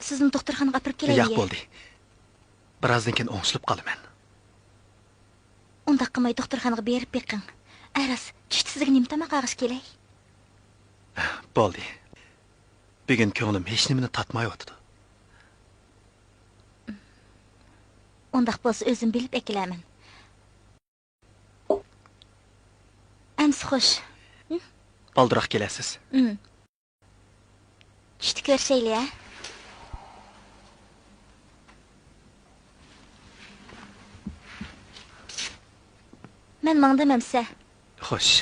Sizni doktorxonaga olib kelaymi? Yo'q bo'ldi. Birozdan keyin o'ngishilib qolaman. Undaq qilmay doktorxonaga berib beqing. Aras, tushdi sizga nima tamoq ag'ish kelay? Bo'ldi. Bugun ko'nglim hech nimani tatmayotdi. Undaq bo'lsa o'zim bilib ekilaman. Amsi xo'sh. Baldiroq kelasiz. Tushdi ko'rishaylik, ha? Men mangdimamsa. Xo'sh.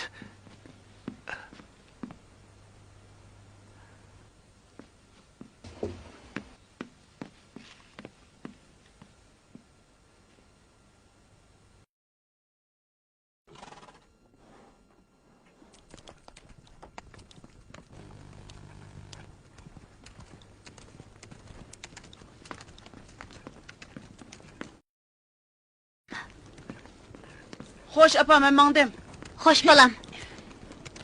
Xo'sh, apa, men mangdim. Xo'sh bolam.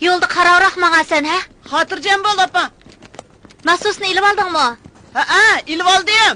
Yo'lda qarovroq maqasan, ha? Xotirjam bo'l, apa. Maxsusni ilib oldingmi? Ha, ilib oldim.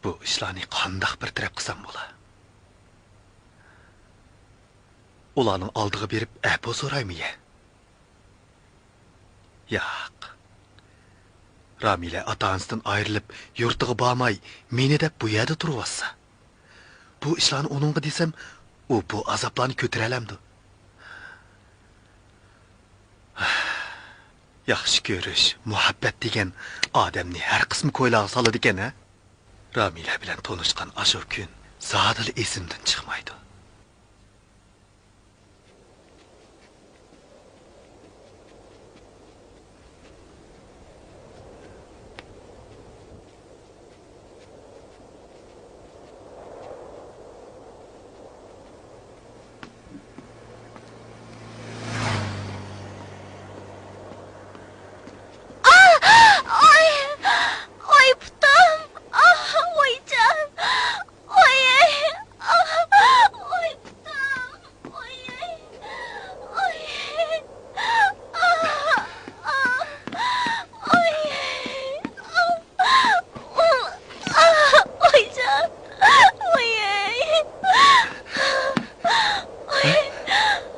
Bu ishlarni qandoq bir taraf qilsam bo'lar? Ularning oldiga berib apo so'raymi-ya? Yo'q. Ramila ota-onasidan ayrilib, yurtiga bormay, meni deb bu yerda turibsa. Bu ishlarni uningga desam, u bu azoblarni ko'tara olamdi. Yaxshi ko'rish, muhabbat degan odamni har qismi ko'ylaga soladi ekan-a? Ramila bilan tanishgan ashu kun zodil esimdan chiqmaydi.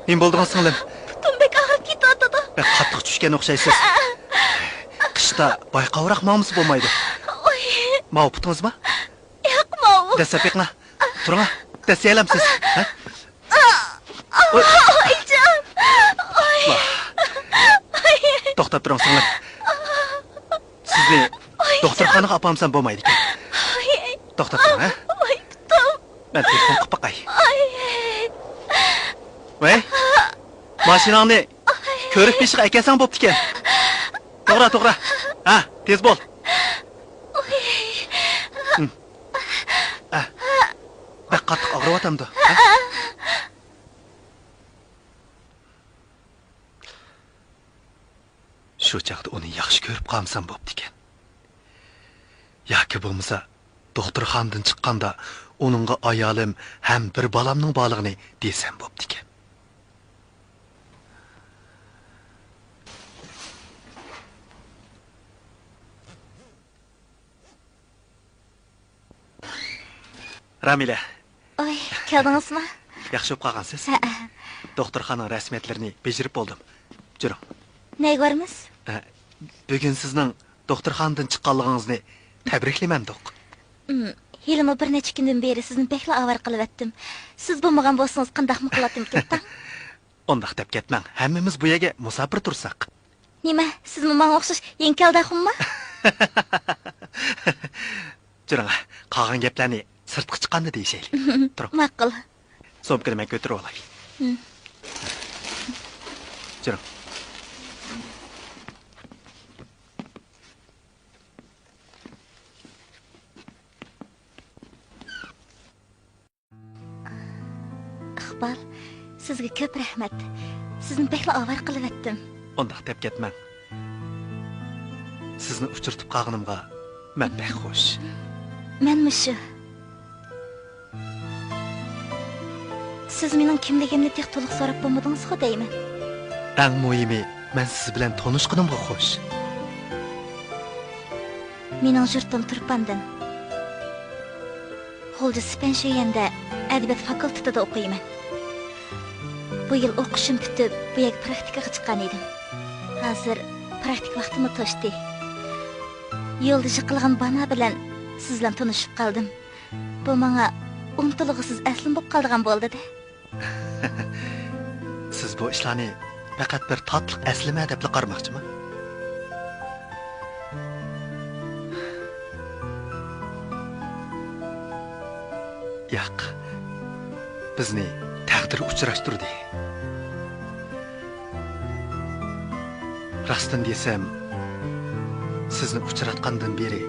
Nima bo'ldi singlim? Tumbek og'rib ketyapti. Qattiq tushgan o'xshaysiz. Qishda bayqavroq ma'musi bo'lmaydi. Oy. Ma'u putingizmi? Yo'q, ma'u. Dasapiqna. Turing, dasayalamsiz. Ha? Oyjon. Oy. To'xtab turing singlim. Sizni doktorxonaga opamsan bo'lmaydi ekan. To'xtab turing, ha? Oy, putim. Men telefon qilib boqay. Voy. Mashinangni ko'rib peshiq akasan bo'pti ekan. To'g'ri. Ha, tez bo'l. Bak qattiq og'riyapti. Shu chaqda uni yaxshi ko'rib qolsam bo'pti ekan. Yoki bo'lmasa, doktorxonadan chiqqanda uningga ayolim ham bir bolamning borlig'ini desam bo'pti ekan. Ramila. Oy, keldingizmi? Yaxshi bo'lib qolgansiz? Doktorxona rasmiyatlarini bejirib bo'ldim. Juring. Ne görmüş? Bugun sizning doktorxonadan chiqqanligingizni tabriklayman, do'q. Hilmi bir necha kundan beri sizni bekla avar qilib etdim. Siz bo'lmagan bo'lsangiz qandaqmi qilatim ketdim? Ondaq deb ketmang. Hammamiz bu yerga musofir tursak. Nima? Sizmi menga o'xshash yenkaldaxunmi? Juring, qolgan gaplarni sirtqa chiqqanda deyishaylik. Turing. Ma'qul. So'mkani men ko'tarib olay. Juring. Iqbal, sizga ko'p rahmat. Sizni bekla avar qilib etdim. Ondaq deb ketmang. Sizni uchirtib qolganimga men bek xush. Menmi shu? Siz mening kimligimni tek to'liq so'rab bo'lmadingiz-ku deyman. Eng muhimi, men siz bilan tanishganimga xush. Mening yurtim Turpandan. Xolda Spenshiyanda adabiyot fakultetida o'qiyman. Bu yil o'qishim bitib, bu yerga praktikaga chiqqan edim. Hozir praktik vaqtim to'shdi. Yo'lda qilgan bana bilan siz bilan tanishib qoldim. Bu menga Umtulğusuz əslim bo'lib qoldigan bo'ldi-da. Siz bu ishlarni faqat bir tatliq əslima deb qarmoqchimi? Yo'q. Bizni taqdir uchrashtirdi. Rostdan desam, sizni uchratgandan beri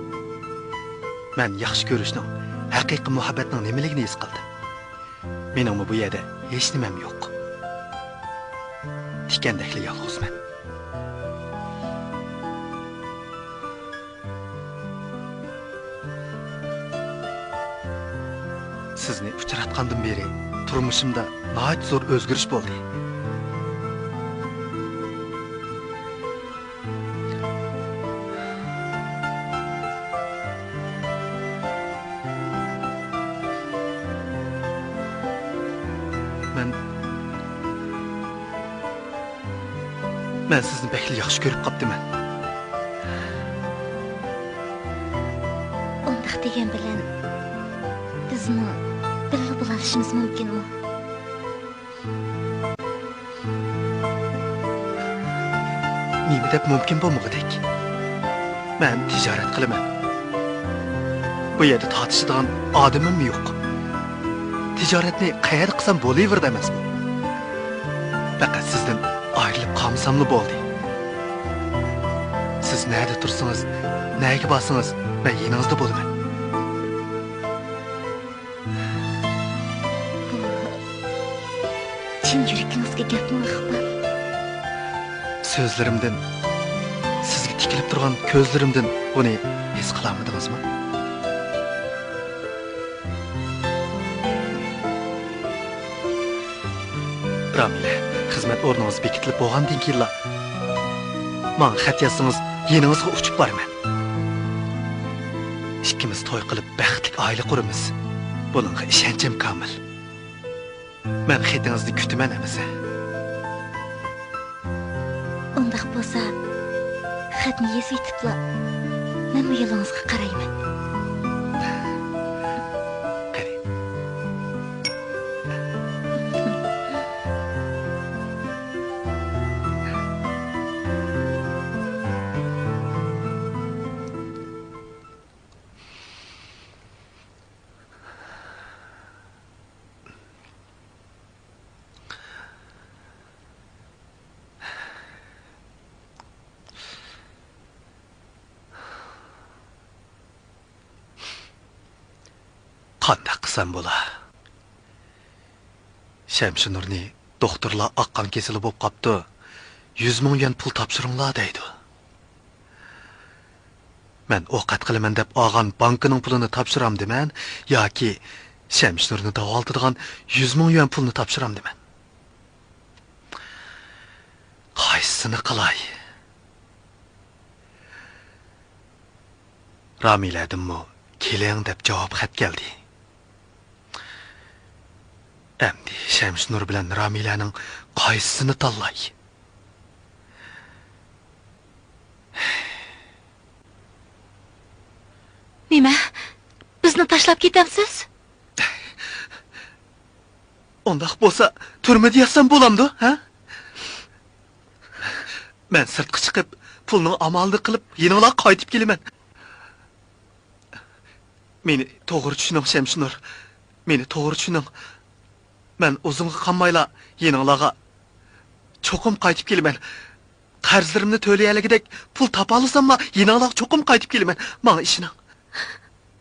men yaxshi ko'rishning, haqiqiy muhabbatning nimaligini his qildim. Mening bu yerda hech nimam yo'q. Tikandakli yolg'izman. Sizni uchratgandan beri turmushimda nihoyat zo'r o'zgarish bo'ldi. Men sizni bekli yaxshi ko'rib qopdiman. Undaq degan bilan bizni birga bo'lishimiz mumkinmi? Nima deb mumkin bo'lmag'idek? Men tijorat qilaman. Bu yerda tortishadigan odamim yo'q. Tijoratni qayerda qilsam bo'laverdi emasmi? Faqat sizdan ayrilib qolsamli bo'ldi. Siz nerede tursanız, nega borsangiz, men yoningizda bo'laman. Chin yurakingizga gapmi Iqbol? So'zlarimdan, sizga tikilib turgan ko'zlarimdan buni his qilamadingizmi? Ramila, xizmat o'rningiz bekitilib bo'lgandan keyin menga xat yozsangiz, yeningizga uchib boraman. Ikkimiz to'y qilib baxtli oila quramiz. Buningga ishonchim komil. Men xatingizni kutaman emas. Undaq bo'lsa, xatni yozitibla, men bu yolingizga qarayman. Qanday qilsam bo'la? Shamshunurni doktorlar oqqan kesili bo'lib qopti. 100 ming yuan pul topshiringlar deydi. Men ovqat qilaman deb olgan bankining pulini topshiram deman yoki Shamshunurni davoltadigan 100 ming yuan pulni topshiram deman. Qaysini qilay? Ramiladimmi keling deb javob xat keldi. Endi Shamshunur bilan Ramilaning qaysini tanlay? Nima? Bizni tashlab ketamsiz? Undaq bo'lsa, turmada yatsam bo'lamdi, ha? Men sirtqa chiqib, pulning amalini qilib, yeninglar qaytib kelaman. Meni to'g'ri tushuning, Shamshunur. Meni to'g'ri tushuning. Men o'zimga qanmayla yeninglarga cho'qim qaytib kelaman. Qarzlarimni to'layalagidek pul topa olsamma, yeninglarga cho'qim qaytib kelaman. Menga ishoning.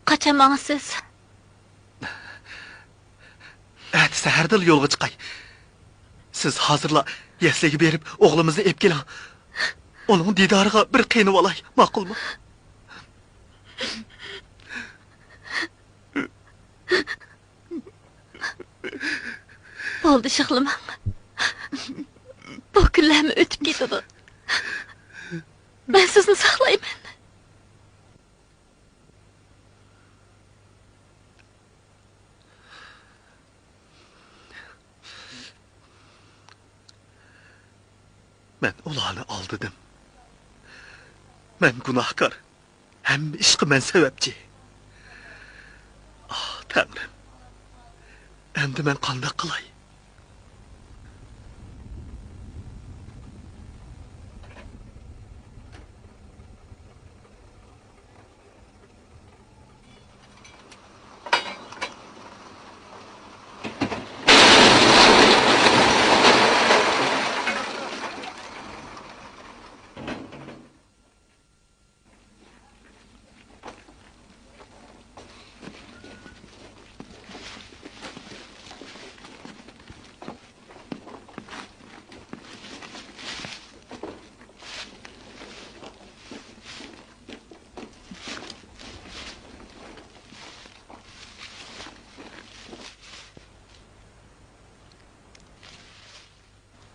Qachon mangsiz? Ati sahardil yo'lga chiqay. Siz hozirla yasliga berib, o'g'limizni ep keling. Uning didoriga bir qiynab olay, ma'qulmi? Bo'ldi, shig'limam. Bu kunlarmi o'tib ketadi. Men sizni saqlayman. Men ularni aldadım. Men gunohkor. Hamma ishqi men sababchi. Ah, Tangrim. Endi men qanday qilay?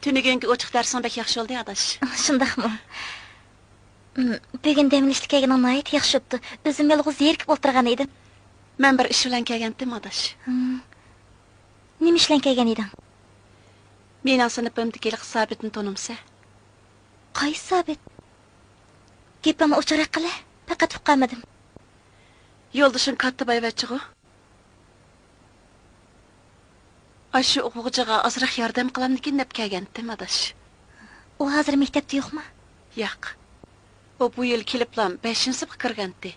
Tünügünkü ochiq darsing bek yaxshi oldi, adash. Shundaqmi? Bugun demlishlik kelgan nihoyat yaxshi o'tdi. O'zim yolg'iz yerkib o'tirgan edim. Men bir ish bilan kelgandim, adash. Nima ishlan kelgan eding? Mening sinfimdagi Sabitni tanimsa. Qaysi Sabit? Gapimni o'chiraq qila, faqat uqamadim. Yo'ldashim katta boyvachchi-ku. Aşı o'quvchiga azroq yordam qilamdikin deb kelgandim, adash. U hozir maktabda yo'qmi? Yo'q. O bu yil keliblam 5-sinfga kirgandi.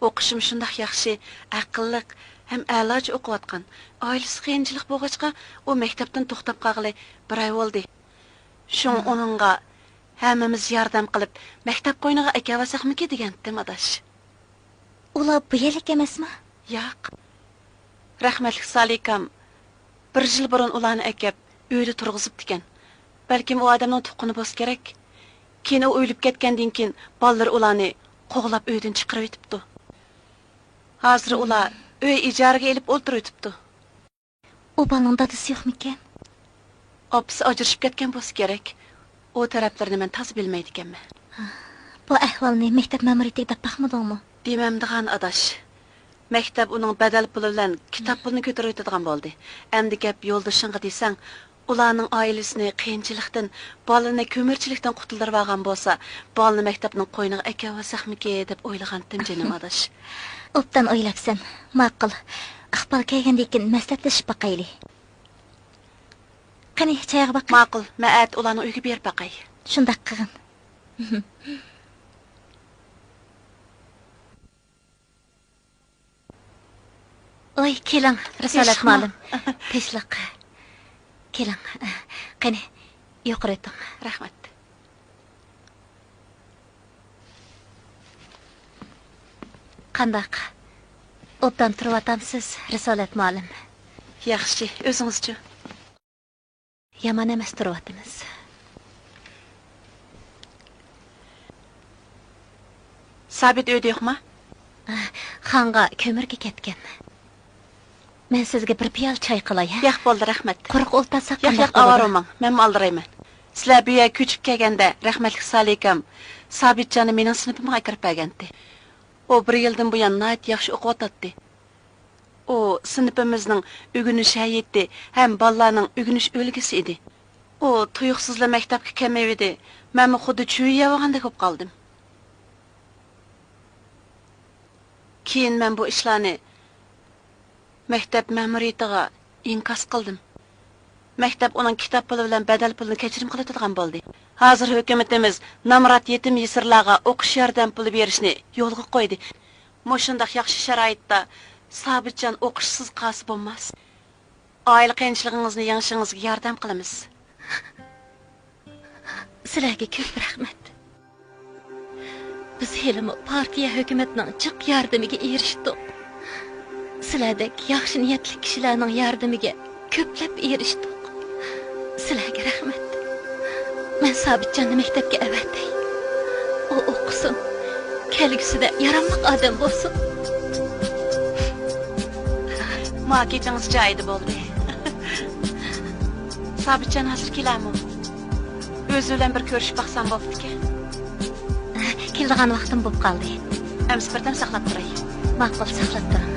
O'qishim shundoq yaxshi, aqlliq ham a'loch o'qiyotgan. Oilasi qiyinchilik bo'lg'achqa, u maktabdan to'xtab qolg'ili bir oy bo'ldi. Shun uningga hammamiz yordam qilib, maktab qo'yniga akavasaqmiki degandim, adash. Ular bu yerlik emasmi? Yo'q. Rahmatli Salikam bir yil burun ularni akab, uyda turg'izib ekan. Balkim u odamning tuqquni bo'lish kerak. Keyin u o'lib ketgandan keyin bolalar ularni qo'g'lab uydan chiqarib etibdi. Hozir ular uy ijaraga elib o'ltiribdi. U bolaning dadasi yo'qmikan? Opasi ajrashib ketgan bo'lsa kerak. O taraflarni men toz bilmaydi ekanman. Bu ahvolni maktab ma'muriyatiga deb baxmadingmi? Demamdigan adash. Maktab uning badal puli bilan kitob pulini ko'tarib o'tadigan bo'ldi. Endi gap yo'ldashingga desang, ularning oilasini qiyinchilikdan, bolani ko'mirchilikdan qutuldirib olgan bo'lsa, bolani maktabning qo'yniga akavasaqmiki deb o'ylagandim jinim adash. Obdan o'ylabsan. Ma'qul. Iqbol kelgandan keyin maslahatlashib baqayli. Qani chayga baqay. Ma'qul. Ma'at ularni uyga berib baqay. Shundaq qilgin. Oy, keling, risolat ma'lum. Tinchlik. Keling. Qani, yuqori o'ting. Rahmat. Qandaq? Obdan turib risolat ma'lum. Yaxshi, o'zingizchi. Yomon emas turib. Sabit uyda yo'qmi? Xonga ko'mirga ketgan. Men sizga bir piyol choy qilay. Yo'q bo'ldi, rahmat. Quruq o'ltasak Yo'q, avorman. Men oldirayman. Sizlar bu yerga ko'chib kelganda rahmatli Salikam Sabitjonni mening sinfimga kirib kelgandi. O bir yildan buyon nayt yaxshi o'qiyotdi. O sinfimizning o'g'inish hayiti ham bolalarning o'g'inish o'lgisi edi. O tuyuqsizlar maktabga kelmaydi. Men xuddi chuyavaganda ko'p qoldim. Keyin men bu ishlarni maktab ma'muriyatiga inkas qildim. Maktab uning kitob puli bilan badal pulini kechirim qiladigan bo'ldi. Hozir hukumatimiz namrat yetim yesirlarga o'qish yordam puli berishni yo'lga qo'ydi. Moshundaq yaxshi sharoitda Sabitjon o'qishsiz qolsa bo'lmas. Oila qiyinchiligingizni yengishingizga yordam qilamiz. Sizlarga ko'p rahmat. Biz helimi partiya hukumatining jiq yordamiga erishdik. Sizlardek yaxshi niyatli kishilarning yordamiga ko'plab erishdik. Sizlarga rahmat. Men Sabitjonni maktabga avatay. U o'qisin. Kelgusida yaramliq odam bo'lsin. Maketimiz joyida bo'ldi. Sabitjon hozir kelarmi? O'zi bilan bir ko'rishib baqsam bo'pti-ki. Keldigan vaqtim bo'lib qoldi. Amsi birdan saqlab turay. Ma'qul, saqlab turaman.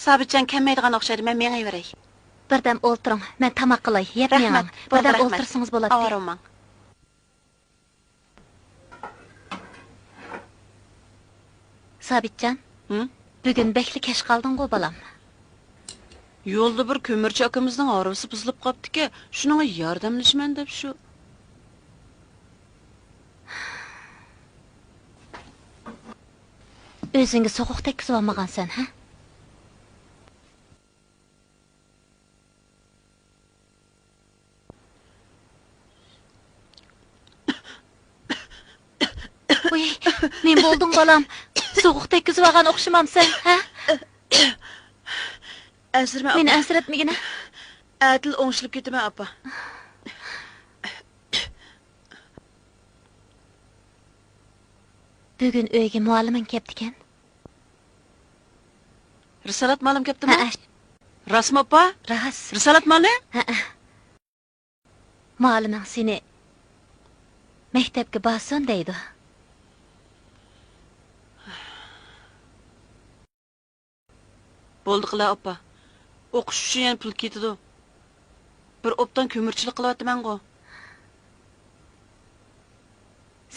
Sabitcan kelmeydigan o'xshaydi, men mengayveray. Birdam o'ltiring, men tamoq qilay, yeb Rahmat, mengam. bo'ldi, Birdam rahmat. o'ltirsangiz bo'ladi. Avaroman. Sabitcan, Hı? bugun bekli kech qolding-ku balam. Yo'lda bir ko'mirchi akamizning orasi buzilib qopti-ki, shuningga yordamlashaman deb shu. O'zingga so'quq tekkizib olmagansan, ha? Uy, men bo'lding balam. So'quq tekkizib olgan o'xshamamsan, ha? Azirma Meni apa. ansratmagina. Adil o'ngishilib ketaman apa. Bugun uyga mualliming kelibdi-kan. Risolat malim kelibdimi? Ha, Rasmi apa? ras. Risolat mali? Ha. Mualliming seni maktabga borsin deydi. Bo'ldi qila apa. O'qish uchun yana pul ketadi. Bir obdan ko'mirchilik qilyapman-ku.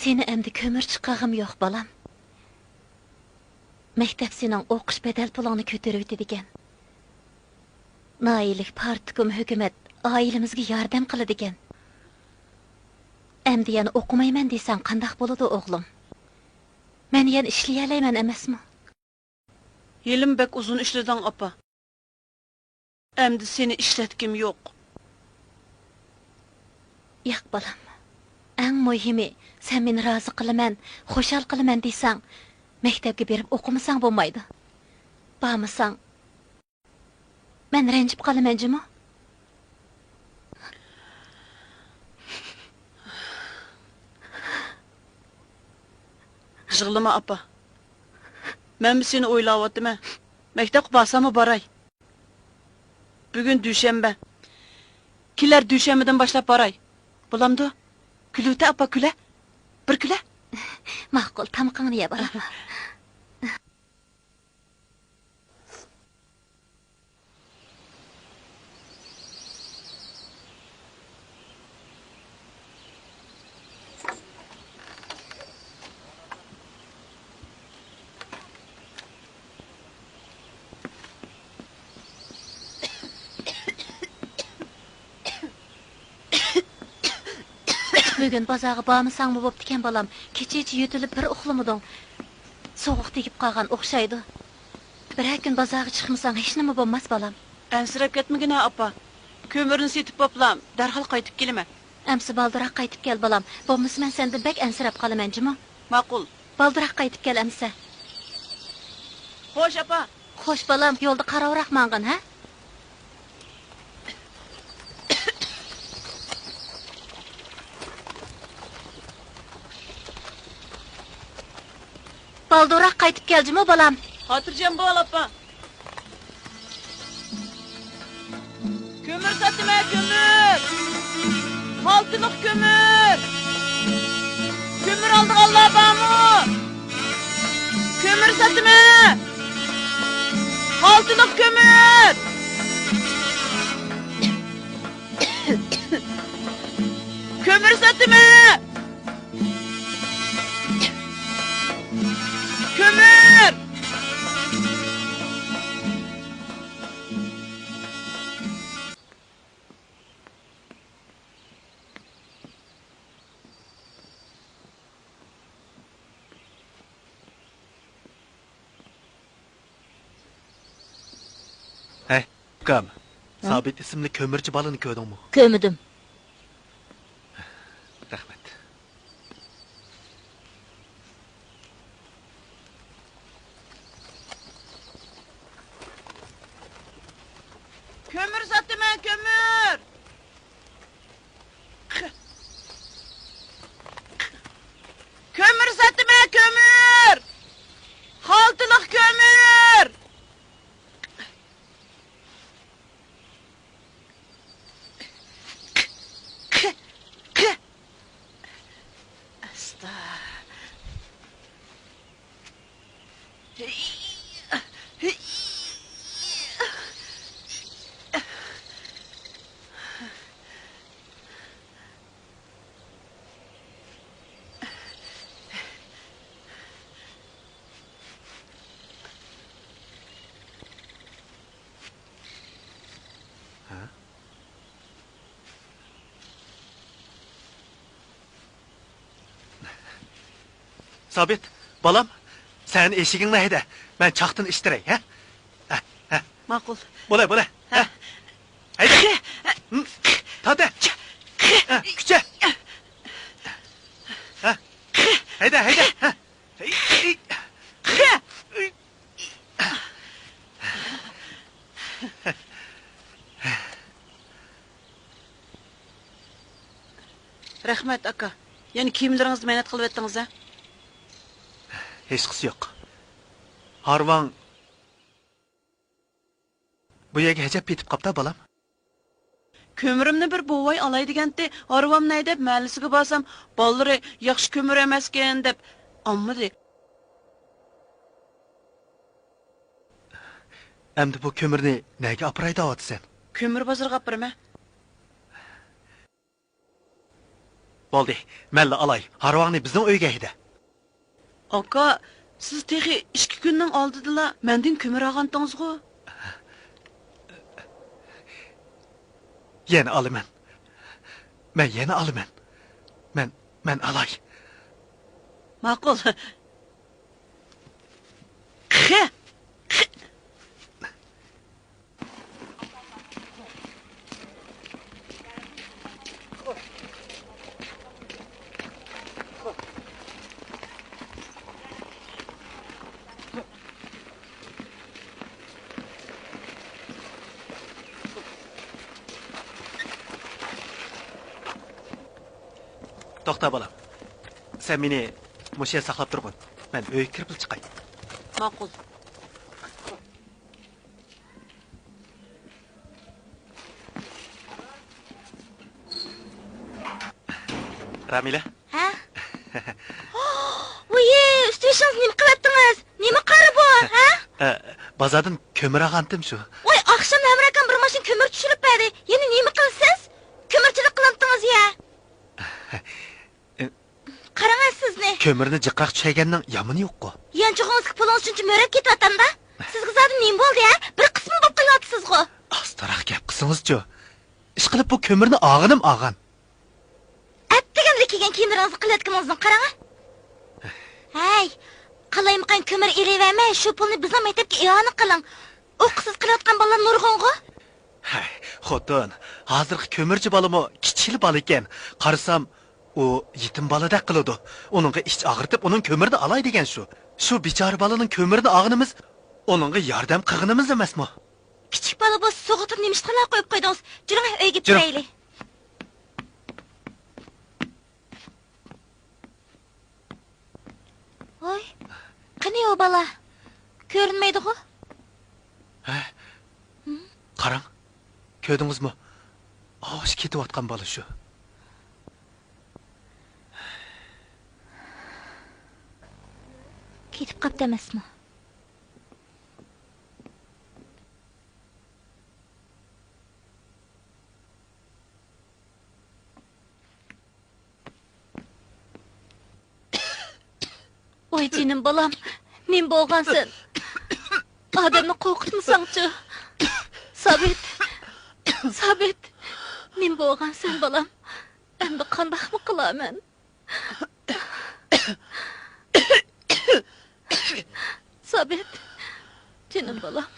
Seni endi ko'mir chiqqag'im yo'q balam. Maktab sening o'qish bedel pulingni ko'tarib o'tadigan. Nailik partikum hukumat oilamizga yordam qiladigan. Endi yana o'qimayman desang qandaq bo'ladi o'g'lim? Men yana ishlayalayman emasmi? Yelim bek uzun ishlading apa. Endi seni ishlatkim yo'q. Yo'q balam. Eng muhimi, sen meni rozi qilaman, xushal qilaman desang, maktabga berib o'qimasang bo'lmaydi. Bormasang, men ranjib qolaman jimi? Yig'lama apa. Men seni o'ylayapman. Maktabga borsammi boray. Bugun dushanba. Kelar dushanbadan boshlab boray. Bo'lamdi? Kuluvta apa kula? Bir kula? Ma'qul, tamqingni ye balam. Bugun bozorga bormasangmi bo'pti-kan balam. Kecha-kecha yutilib bir uxlamading. Sovuq tegib qolgan o'xshaydi. Bir kun bozorga chiqmasang hech nima bo'lmas balam. Ansirab ketmagina apa. Ko'mirni setib poplam, darhol qaytib kelaman. Amsi baldiroq qaytib kel balam. Bo'lmasa men sendan bek ansirab qolaman jimi? Ma'qul. Baldiroq qaytib kel amsa. Xo'sh apa. Xo'sh balam, yo'lda qarovroq mang'in, ha? Baldiroq qaytib kel jimi balam? Xotirjam bo'l apa. Kömür satma kömür. Haltılık kömür. Kömür aldık Allah bağımı. Kömür satma. Haltılık kömür. Kömür satma. Kömür. Hey, ukam. Sabit ismli ko'mirchi balini ko'rdingmi? Ko'midim. Rahmat. Kömür satma kömür. Kömür satma kömür. Haltılık kömür. Sabit, balam, sen eşigin neydi? Ben çaktın iştirey, ha? Ma'qul. Bo'lay. Ha? Hayda. Tade. Küçe. Ha? Hayda. Ha? Rahmat aka. Yani kiyimleringizni mehnat qilib etdingiz ha? Hech qisi yo'q. Harvan bu yerga hajab ketib qopti, balam. Kömürümni bir bovay alay deganda, arvam ne deb mahallasiga borsam, bollari yaxshi kömür emasken deb ammadi. Endi bu kömürni nega apray deyapsan? Kömür bozorga apirma. Bo'ldi, malla alay. Harvanni bizning uyga hidi. Aka, siz texi 2 kunning oldidala mendan kömür olgandingiz-ku. Yana alaman. Men yana alaman. Men alay. Ma'qul. To'xta balam. Sen meni mushe saqlab turgin. Men uyga kirib chiqay. Ma'qul. Ramila, Ha? Voye, üstüysünüz nima qilyaptınız? Nima qari bu, ha? bozordan ko'mir olgandim shu. Voy, akşam Emrekan bir maşin kömür tushirib berdi. Yeni nima qilsiz? Kömürchilik qilyaptınız ya. Qarang sizni. Ko'mirni jiqroq tushayganning yomoni yo'q-ku. Yanchig'ingizga pulingiz uchun mo'rab ketyaptanda. Sizga zodi nima bo'ldi ya? Bir qismi bo'lib qolyapsiz-ku. Astaroq gap qilsangiz-chi. Ish qilib bu ko'mirni og'inim og'an. Attiganlik kelgan kiyimlaringizni qilayotganingizni qarang. Hey, qalaymiqan kömür elevermay, shu pulni bizning maktabga iona qiling. O'qisiz qilayotgan bolalar nurg'ongu. Hay, xotin, hozirgi ko'mirchi bolami kichkili bola ekan. Qarasam, u yetim boladek qiladi. Uningga ich og'ritib, uning ko'mirni olay degan shu. Shu bechora bolaning ko'mirni og'inimiz, uningga yordam qilganimiz emasmi? Kichik bola bo'lsa so'g'itib nemishqalar qo'yib qo'ydingiz. Juring uyga Juring. kiraylik. Voy, qani o bola? Ko'rinmaydi-ku. Ha? Qarang. Ko'rdingizmi? Osh ketayotgan bola shu. Ketib qopti emasmi? Voy jinim bolam, men bo'lgansan. Odamni qo'rqitmasang-chi. Sabit. Men bo'lgansan bolam. Endi qandaqmi qilaman? Sabit. Jinim bolam.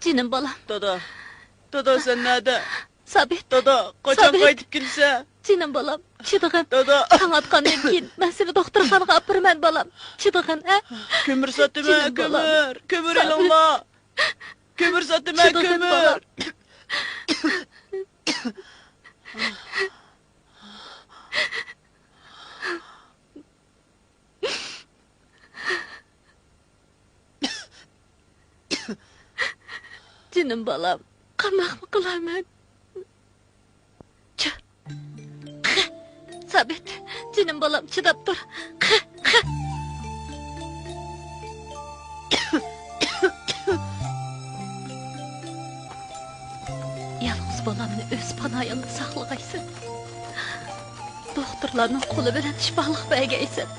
Jinim bolam. Dada sen nerede? Sabit. Dada, qachon Sabit. qaytib kelsa? Jinim bolam, chidag'in. Dada, Tong otgandan keyin men seni doktorxonaga olib borman bolam. Chidag'in, ha? kömür satıma, Jinim bolam. kömür. Kömür Sabit. elallah. Kömür satıma, Chidag'in kömür. bolam. Jinim bolam, qandoqmi qilaman? Sabit, jinim bolam chidab tur. Yalnız bolamni o'z panoyingda saqlag'aysan. Doktorlarning qo'li bilan shifolik bergaysan.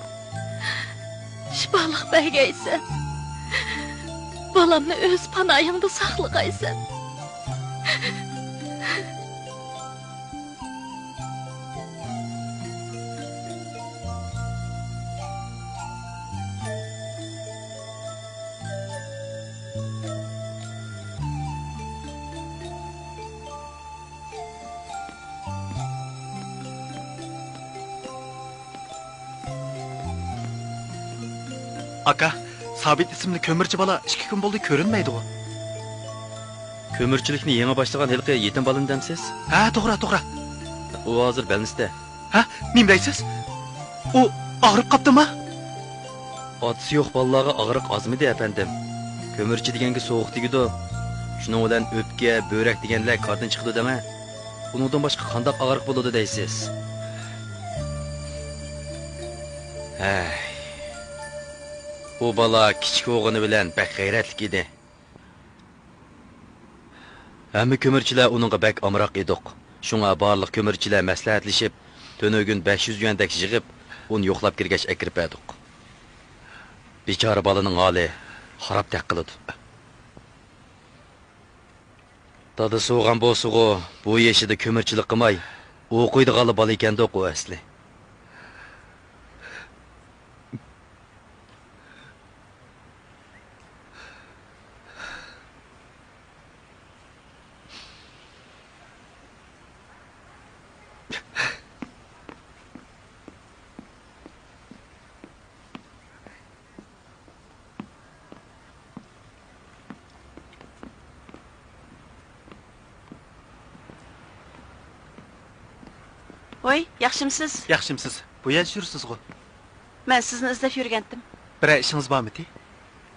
Shifolik bergaysan. Bolamni o'z panoyingda saqlag'aysan. Aka, Sabit isimli kömürçü bala 2 kun bo'ldi ko'rinmaydi o. Ko'mirchilikni yangi boshlagan hilqi yetim balin demsiz? Ha, to'g'ri. U hozir Belnisda. Ha, nima deysiz? U og'rib qopdimi? Otisi yo'q bolalarga og'riq ozmidi efendim. Ko'mirchi deganga sovuq tegidi. Shuning bilan o'pka, börak deganlar qordan chiqdi dema. Uningdan boshqa qanday og'riq bo'ladi deysiz? Hey. Bu bola kichik o'g'ini bilan bak g'ayratlik edi. Hamma ko'mirchilar uningga bak amroq ediq. Shunga barliq ko'mirchilar maslahatlashib, to'nogun 500 yuandak yig'ib, uni yo'qlab kirgach akirib berdik. Bechora bolaning holi xarob taqiladi. Dada so'g'an bo'lsa-ku, bu yeshida ko'mirchilik qilmay, o'qiydiganlar bola ekanda o'qu asli. Voy, yaxshimisiz? Yaxshimisiz. Bu yer yursiz-ku. Men sizni izlab yurgandim. Bir ishingiz bormi-ti?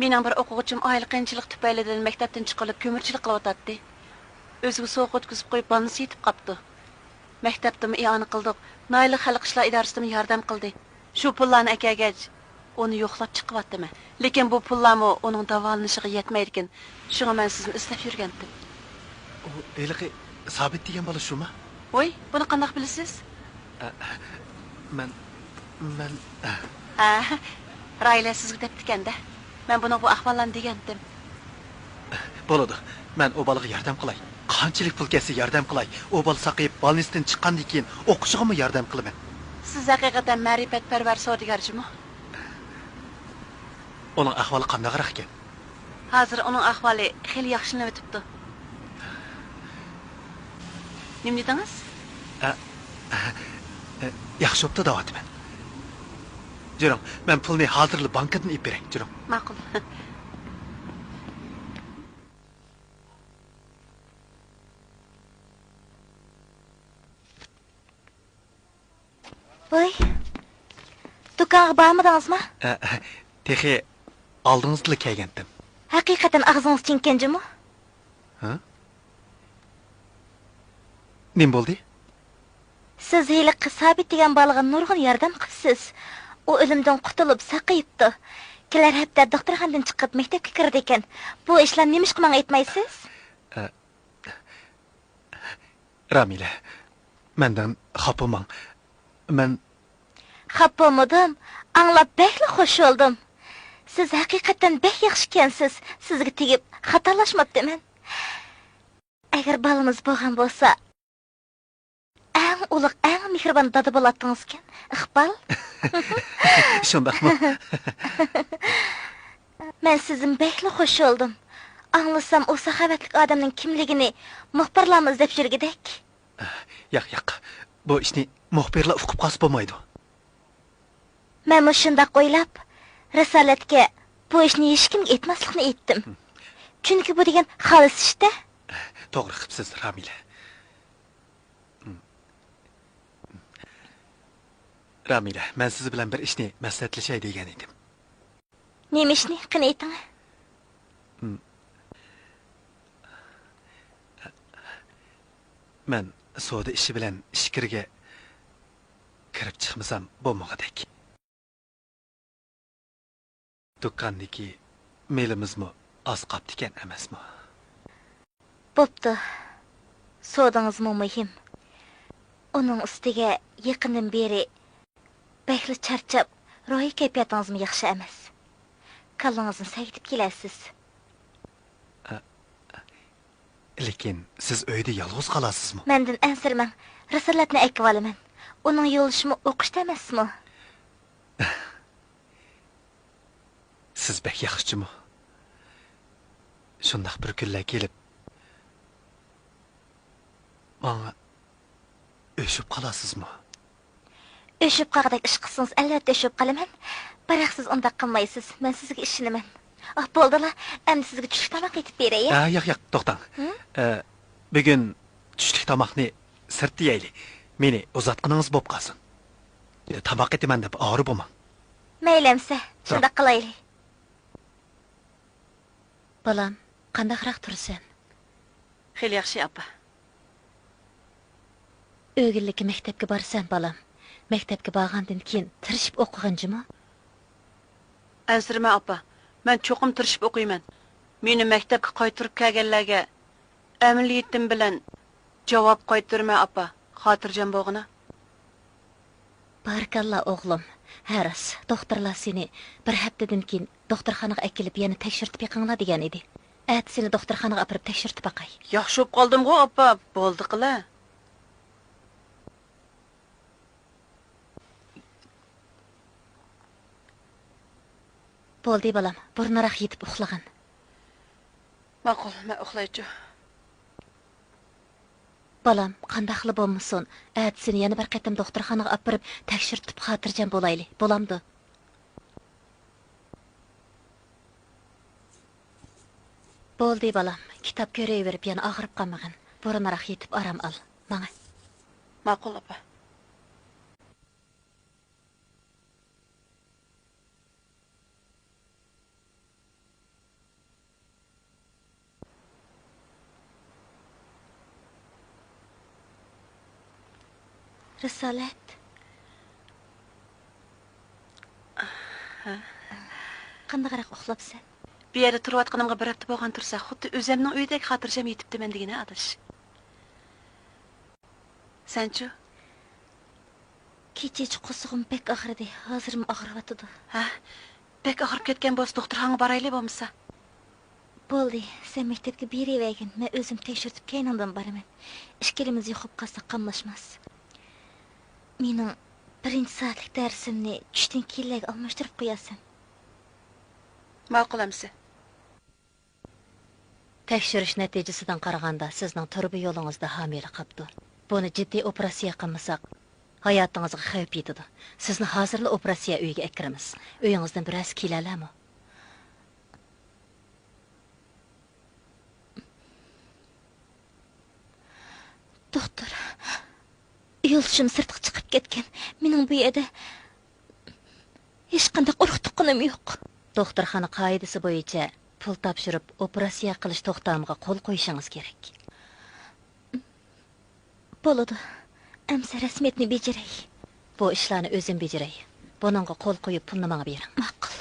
Mening bir o'quvchim oylik qiyinchilik tufaylidan maktabdan chiqilib ko'mirchilik qilyotdi. O'ziga sovuq o'tkazib qo'yib balnisi yetib qopti. Maktabdami i'ona qildik. Noila xalq ishlar idorasidan yordam qildi. Shu pullarni akagach, uni yo'qlab chiqyaptimi? Lekin bu pullarmi uning davolanishiga yetmaydi ekan. Shunga men sizni izlab yurgandim. O eliqi Sabit degan bola shumi? Voy, buni qanday bilasiz? Men Rayla sizga debdi-kanda. Men buni bu ahvollarni degandim. bo'ladi. Men o bolaga yordam qilay. Qanchalik pul kelsa yordam qilay. O bola saqayib balnisdan chiqqandan keyin o'qishig'imi yordam qilaman. Siz haqiqatan ma'rifatparvar savdogarchimi? Uning ahvoli qandayroq ekan? Hozir uning ahvoli xeyli yaxshilanib o'tibdi. Nima dedingiz? Yaxshi bo'pti da'vatman. Juring, men pulni hozirli bankdan ib beray, juring. Ma'qul. Voy. Do'konga bormadingizmi? Texi oldingizda kelgandim. Haqiqatan og'zingiz chinkanjimi? Ha? Nim bo'ldi? Siz hiliqqa Sabit degan bolaga nurg'un yordam qilsiz. U o'limdan qutulib saqayibdi. Kelar hafta doktorxonadan chiqib maktabga kirdi ekan. Bu ishlar nima ish qilmang aytmaysiz? Ramila, mendan xafaman. Men xafamodim, anglab bekli xush oldum. Siz haqiqatan bek yaxshi ekansiz. Sizga tegib xatolashmabdiman. Agar balamiz bo'lgan bo'lsa, eng ulug', eng mehribon dada bo'ladingiz ekan. Iqbal. shundaqmi? Men sizin bekli xush oldum. Anglasam o saxovatlik odamning kimligini muxbirlarimiz deb yurgidek. Yo'q. Bu ishni muxbirlar o'qib qolsa bo'lmaydi. Men shunday o'ylab, risolatga bu ishni hech kimga aytmaslikni aytdim. Chunki bu degan xolis ishda. To'g'ri qilibsiz, Ramila. Ramila, men siz bilan bir ishni maslahatlashay degan edim. Nima ishni qani ayting? Men savdo ishi bilan ishkirga kirib chiqmasam bo'lmagadek. Do'kondagi melimizmi oz qopti ekan emasmi? Bo'pti. Savdongizmi muhim. Uning ustiga yaqindan beri bekli charchab, ro'yi kayfiyatingizmi yaxshi emas. Kallangizni saytib kelasiz. Lekin siz uyda yolg'iz qolasizmi? Mendan ansirmang. Risolatni aytib olaman. Uning yo'lishimi o'qishda emasmi? Siz bek yaxshimi? Shundaq bir kunlar kelib menga o'shib qolasizmi? O'shib qolgandek ish qilsangiz, albatta o'shib qolaman. Biroq siz undaq qilmaysiz. Men sizga ishonaman. Ah, bo'ldi-la. Endi sizga tushlik tomoq etib beray. Yo'q, to'xtang. Bugun tushlik tomoqni sirtda yeyli. Meni uzatqiningiz bo'lib qolsin. Tomoq etaman deb og'rib bo'lmang. Maylamsa, shunda qilaylik. Balam, qandaqroq tursan? Xeyli yaxshi, apa. O'g'illikka maktabga borsan, balam. Maktabga borgandan keyin tirishib o'qiganjimi? Ansirma, apa. Men cho'qim tirishib o'qiyman. Meni maktabga qaytirib kelganlarga amaliyatim bilan javob qaytarma, apa. Xotirjam bo'g'ina. Barakallah o'g'lim. Haras, doktorlar seni bir haftadan keyin doktorxonaga akilib, yana tekshirib yiqinglar degan edi. At seni doktorxonaga apirib tekshirib baqay. Yaxshi bo'lib qoldim-ku, apa. Bo'ldi qila. Bo'ldi balam, burnaroq yetib uxlagan. Ma'qul, men uxlaychi. Balam, qandaqli bo'lmasin, at seni yana bir qatam doktorxonaga apirib tekshirib xotirjam bo'layli. Bo'lamdi. Bo'ldi balam, kitob ko'rayverib yana og'rib qolmagan. Burnaroq yetib orom ol. Mana. Ma'qul, apa. Risolat. Qandaqroq uxlabsan? Bu yerda turayotganimga bir hafta bo'lgan tursa, xuddi o'zimning uyidagi xotirjam yetibdiman degani adash. Senchu? Kecha qusug'im bek og'ridi. Hozirmi og'riyotdi. Ha? Bek og'rib ketgan bo'lsa, doktorxonaga boraylik bo'lmasa. Bo'ldi, sen maktabga beravergin. Men o'zim tekshirib keynandan boraman. Ishkilimiz yo'qib qolsa qamlashmas. Mening 1-soatlik darsimni tushdan keyinlarga almashtirib qo'yasan. Ma'qul amsi. Tekshirish natijasidan qaraganda sizning turbi yo'lingizda homila qoldi. Buni jiddiy operatsiya qilmasak, hayotingizga xavf yetadi. Sizni hozirla operatsiya uyiga akiramiz. Uyingizdan biroz kelalami? Doktor, yo'lchim sirtqa chiqib ketgan. Mening bu yerda hech qanday qo'rqitqinim yo'q. Doktorxona qoidasi bo'yicha pul topshirib, operatsiya qilish to'xtamiga qo'l qo'yishingiz kerak. Bo'ladi. Amsa rasmiyatni bejiray. Bu ishlarni o'zim bejiray. Buningga qo'l qo'yib pulni menga bering. Ma'qul.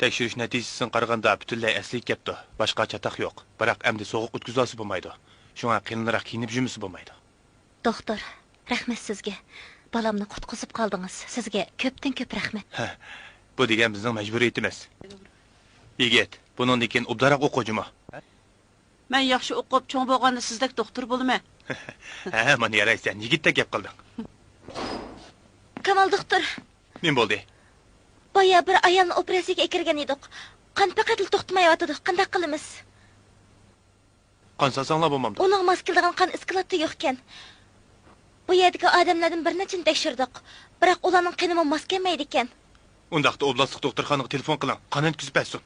Tekshirish natijasidan qaraganda butunlay asli ketdi. Boshqa chataq yo'q. Biroq endi sovuq o'tkazasi bo'lmaydi. Shunga qiynalroq kiyinib yurmisi bo'lmaydi. Doktor, rahmat sizga. Balamni qutqizib qoldingiz. Sizga ko'pdan ko'p rahmat. Bu degan bizning majburiyatimiz. Yigit, bundan keyin obdaroq o'quvchimi? Men yaxshi o'qib, cho'ng bo'lganda sizdek doktor bo'lma. Ha, mana yaraysan, yigitda gap qilding. Kamal doktor. Men bo'ldi. Boya bir ayolni operatsiyaga kirgan edik. Qon paqatli to'xtamayotdi. Qanday qilamiz? Qon sasanglar bo'lmamdi. Uning maskildigan qon iskeleti yo'q ekan. Bu yerdagi odamlardan bir nechini tekshirdik. Biroq ularning qonimi mos kelmaydi ekan. Undaqda oblastlik doktorxonaga telefon qiling. Qon yetkazib bersin.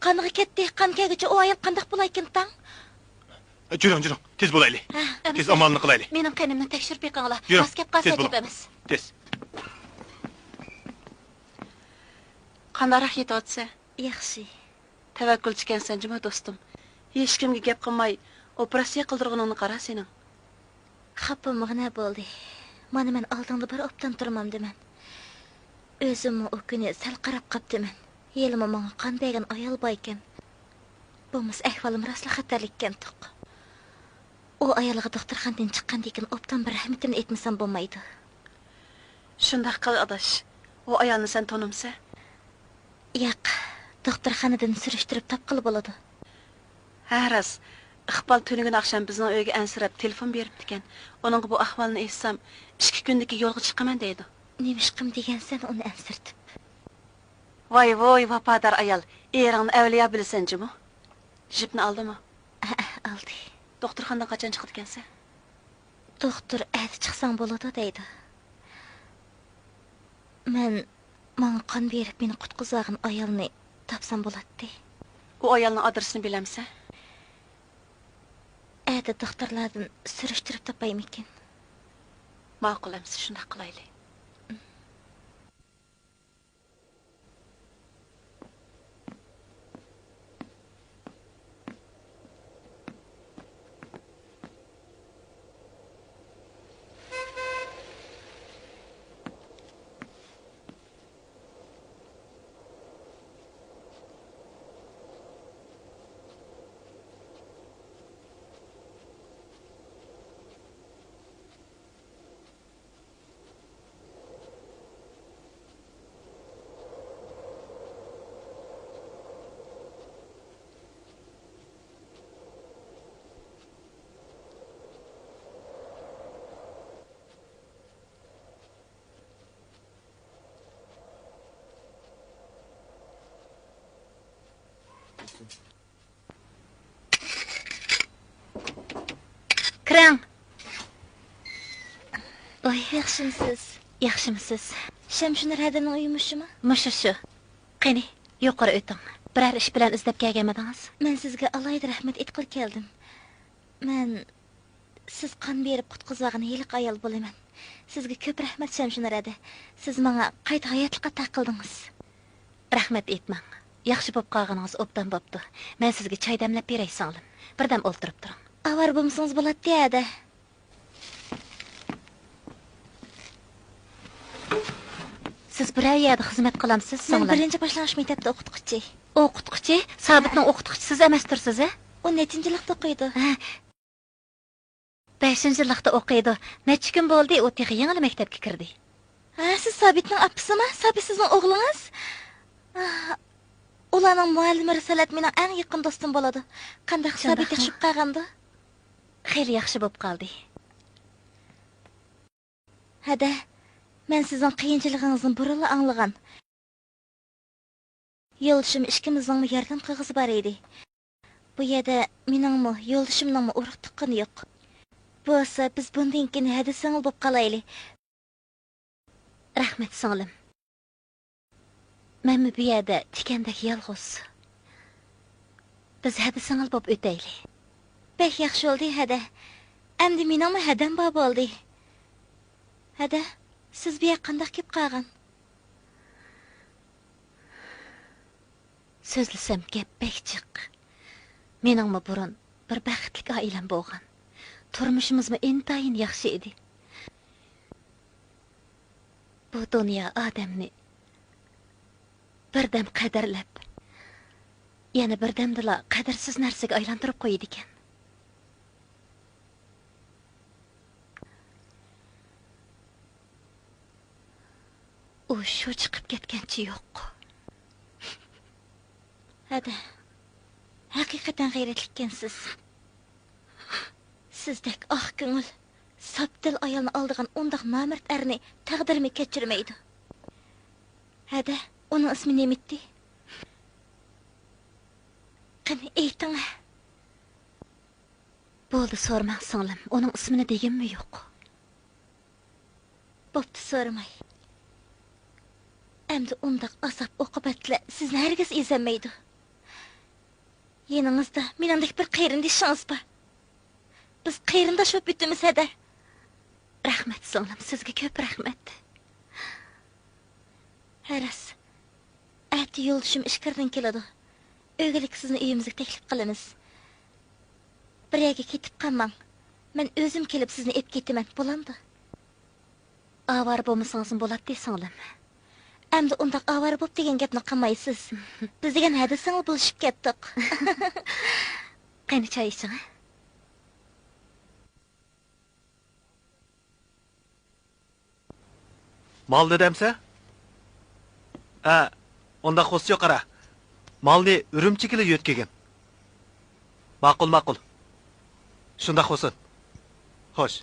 Qoniga ketdi, qon kelguncha u ayol qanday bo'lar ekan tang? Juring, tez bo'laylik. Tez amalni qilaylik. Mening qonimni tekshirib beqinglar. Yur, Mos kelib qolsa tez bo'ling. tepamiz. Tez. Qandaroq yetyapsa? Yaxshi. Tavakkul ekansan, juma do'stim. Hech kimga gap qilmay operatsiya qildirganingni qara sening. Xapamig'na bo'ldi. Mana men oldingda bir opdan turmamdiman. O'zimni o kuni sal qarab qaptiman. Yelima menga qandaygan ayol bor ekan. Bo'lmas ahvolim rostla xatarlikkan to'q. U ayolga doktorxonadan chiqqandan keyin opdan bir rahmatini aytmasam bo'lmaydi. Shunday qil adash. U ayolni sen tanimsa? Yo'q, doktorxonadan surishtirib topqili bo'ladi. Ha, ras. Iqbal tünügün akşam bizning uyga ansirab telefon beribdi ekan. Onun bu ahvolni eshitsam, 2 kundagi yo'lga chiqaman deydi. Nemişqim degansan uni ansirtib. Voy, vafodor ayol. Eringni avliyo bilsanjimi? Jipni oldimi? Aldı. Doktorxonadan qachon chiqdi ekansan? Doktor әді chiqsang bo'ladi deydi. Men manga qon berib meni qutqizgan ayolni topsam bo'ladi. U ayolning adresini bilamsan? Әді doktorlardan surishtirib topaymikin. Ma'qul emas, shunday qilaylik. Kiring. Oy, yaxshimisiz? Yaxshimisiz? Shamshunur Hadaning uyimishimi? Mushu. Qani, yuqori o'ting. Biror ish bilan izlab kelganmidingiz? Men sizga alayda rahmat aytqil keldim. Men siz qon berib qutqizgan yiliq ayol bo'laman. Sizga ko'p rahmat Shamshunur Hada. Siz menga qayta hayotlikqa taqildingiz. Rahmat aytmang. Yaxshi bo'lib qolganingiz obdan bo'pti. Men sizga choy damlab beray singlim. Birdam o'ltirib turing. Avar bo'lsangiz bo'ladi, Hada. Siz biror yerda xizmat qilamsiz, singlim? Men birinchi boshlang'ich maktabda o'qituvchi. O'qituvchi? Sabitning o'qituvchisiz emasdirsiz, a? U nechinchi yilda o'qiydi? 5-yilda o'qiydi. Necha kun bo'ldi u texi yangi maktabga kirdi? Ha, siz Sabitning appisimi? Sabit sizning o'g'lingiz? Ularning muallimi Risolat mening eng yaqin do'stim bo'ladi. Qanday Sabit yaxshi qolgandi? Xeyli yaxshi bo'lib qoldi. Hada, men sizning qiyinchiligingizni burunla anglagan. Yo'lishim ikkimizning yordam qilg'isi bor edi. Bu yerda meningmi, yo'lishimningmi urug' tuqqani yo'q. Bo'lsa, biz bundan keyin hada singil bo'lib qolaylik. Rahmat singlim. Men bu yerda tikandek yolg'iz. Biz hada singil bo'lib o'taylik. Bek yaxshi bo'ldi, Hada. Endi meningmi hadam bor bo'ldi. Hada, siz bu yoqqa qanday kelib qolgan? So'zlasam gap bek jiq. Meningmi burun bir baxtli oilam bo'lgan. Turmushimizmi intayin yaxshi edi. Bu dunyo odamni birdam qadrlab, yana birdamdala qadrsiz narsaga aylantirib qo'ydi ekan. U shu chiqib ketgancha yo'q. Hada, haqiqatan g'ayratlikkansiz. Sizdek oq ko'ngil, sabdil ayolni oldigan undaq nomard erni taqdirmi kechirmaydi. Hada, uning ismi nemitti? Qani ayting. Bo'ldi, so'ramang singlim. Uning ismini deganmi yo'q? Bo'pti, so'ramay. Endi undaq azob oqibatlar sizni hargiz ezolmaydi. Yaningizda meningdek bir qarindoshingiz bor. Biz qarindosh bo'lib bitimiz, Hada. Rahmat singlim, sizga ko'p rahmat. Haras. Ati yo'lishim ishqardan keladi. O'g'lik sizni uyimizga taklif qilamiz. Bir yerga ketib qolmang. Men o'zim kelib sizni ep ketaman, bo'lamdi? Avar bo'lmasangiz bo'ladi, singlim. Endi undaq avara bo'p degan gapni qilmaysiz. Biz degan hada singil bo'lishib ketdik. Qani choy iching. Mal dedemse? Onda xo'syo qara. Malni Urumchigili yo'tkagan. Ma'qul. Shundaq bo'lsin. Xo'sh.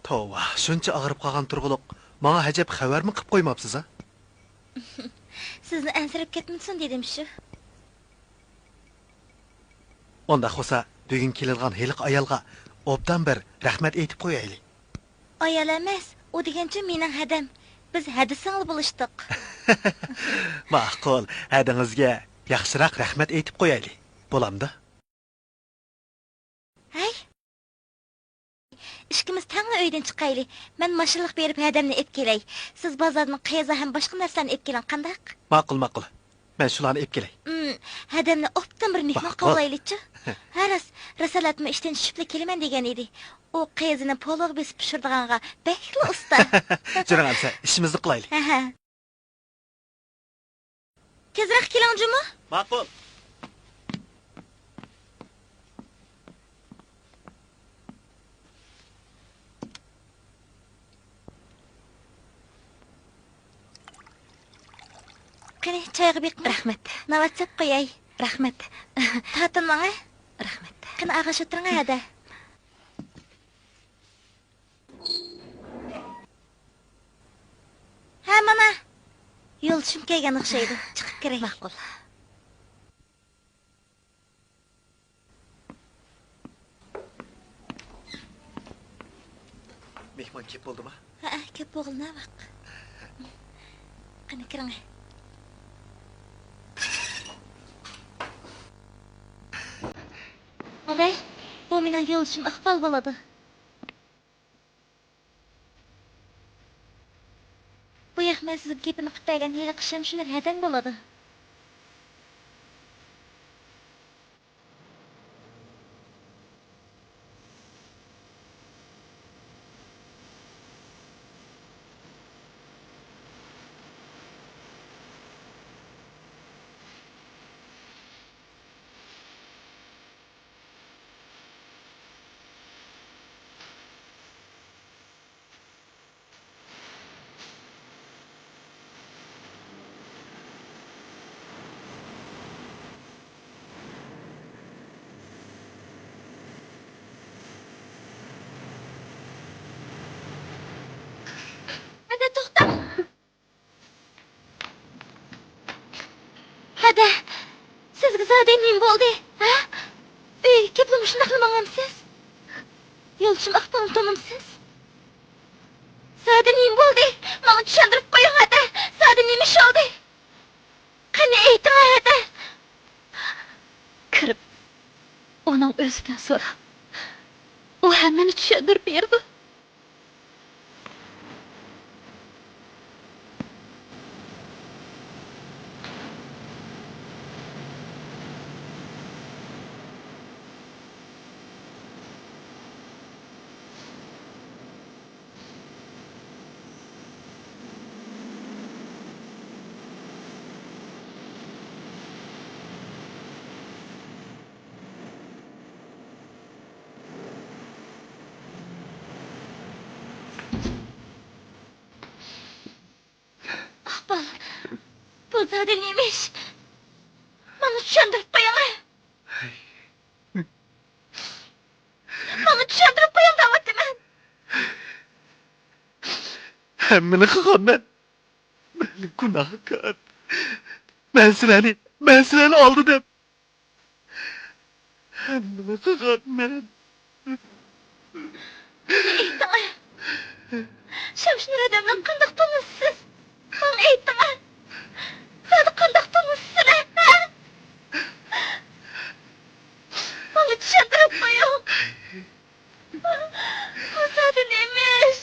Tova, shuncha og'rib qolgan turg'uluq, menga hajab xabarmi qilib qo'ymabsiz, ha? Sizni ansirab ketmasin dedim shu. Undaq bo'lsa, bugun kelilgan heliq ayolga obdan bir rahmat aytib qo'yaylik. Ayol emas, u degancha mening hadam. Biz hadisingli bo'lishdik. Ma'qul, hadingizga yaxshiroq rahmat aytib qo'yaylik. Bo'lamdi? Hay. İşkimiz tangla öyden chiqaylik. Men mashinliq berib hadamni ep kelay. Siz bozordan qiyaza ham boshqa narsani ep keling, qandaq? Ma'qul. Men shularni ep kelay. Hadamni obdan bir mehmon qavlaylikchi. Haras, rasalatma ishdan tushibla kelaman degan edi. U qiyazini poloq besib pishirdiganga bekli usta. Juring amsa, ishimizni qilaylik. Ha. Tezroq keling, Juma. Ma'qul. Qani, choyga bekmi? Rahmat. Navatsab qo'yay. Rahmat. Tatin menga? Rahmat. Qani, ag'ash o'tiring hada. Ha, mana. Yo'l tushib kelgan o'xshaydi. Chiqib kerak. Ma'qul. Mehmon kep bo'ldimi? Ha, kep bo'g'il navaq. Qani, kiring. Olay, bu mening yo'l uchun iqbol bo'ladi. Bu yaxman sizga gapini qilib hali qisham shular hadam bo'ladi. Hadi to'xta. Hadi. Sizga zade nima bo'ldi? Ha? Keplim shunday qilmaganmisiz? Yo'lchim aqtini tanimsiz? Zade nima bo'ldi? Menga tushuntirib qo'ying hadi. Zade nima ish oldi? Qani ayting hadi. Kirib, uning o'zidan so'ra. U hammani tushuntirib berdi. Bu zade neymiş? Bana tushuntirib qo'ying. Bana tushuntirib qo'ying deyapman. Hammani qilganman. Men gunohkor. Men sizlarni oldi deb. Hammani qilganman. Shamshir adamdan qandoq tanisiz? Bana ayting. Zade qandoq tanisizlar? Bana tushuntirib qo'ying. Bu zade neymiş?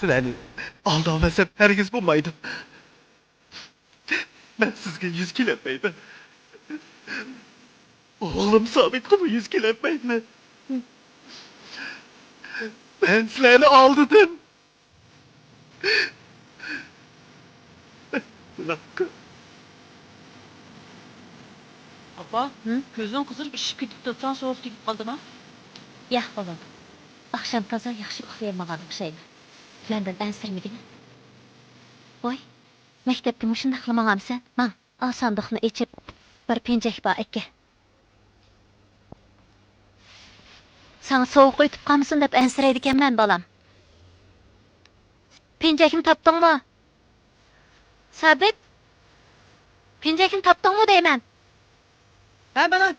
Sizlarni aldamasam herkes bo'lmaydi. Men sizga 100 kelmayman. O'g'lim Sobitga 100 kelmayman. Men sizlarni oldidim. Apa, ko'zing qizirib ishib ketibdi, tan sovuq tegib qoldimi? Yo'q, bolam. Akşam taza yaxshi uxlayolmagan o'xshaydi. Menden ensirmedin. Oy, mektepte muşunda qılmağamsan? Man, al sandıqni içip bir pencek ba ekki. Sana soğuk ötüp qamsın dep ensireydiken men balam. Pencekini tapdın mı? Sabit, pencekini tapdın mı deymen? Ha bana.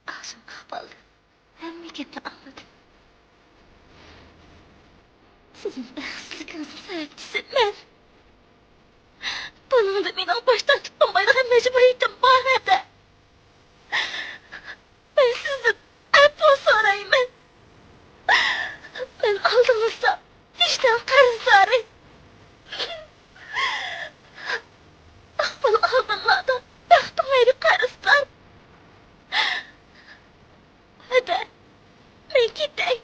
Ağzım kapalı. Hem gepni anladım. Sizin baxsızlığınızın sebepçisi ben. Bunun da benim baştan tutmamayla mecburiyetim var edi. Ben sizden affı sorayım ben. Ben aldığınızda vicdan karızları. Akbal aldığınlarda baktım ayrı karızlar. Hadi, ben gideyim.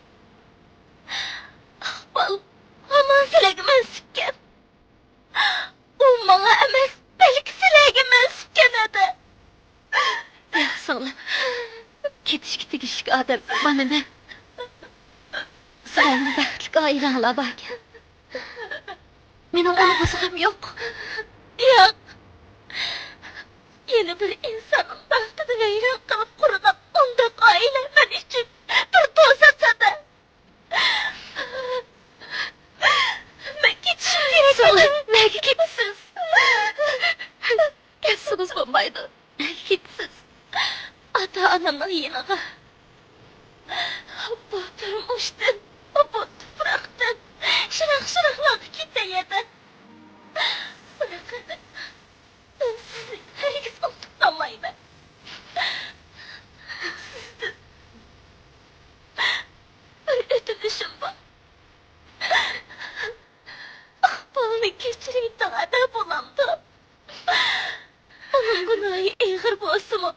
Akbal, aman silagimden sikken. O bana emes, belki silagimden sikken hadi. Ya sana, ketişki tegişki adam bana ne? Sen bəxtlik ayranla bak. Benim onu bozağım yok. Yok. Yeni bir insanın bəxtini veyran kılıp kurulan ondan ailemen için bir dozasa da. Ben gitişim gerek. Sonra nereye gitsiz? Gitsiniz babaydı. Gitsiz. Ata anamın yanına. Bu durmuştun. Bu bıraktın. Şırak gideydi. Bırakın. Ben sizi herkes unutmamayım. Sizden bir ödünüşüm var. Balını geçirip dağda bulandı. Onun günahı eğir bozumu.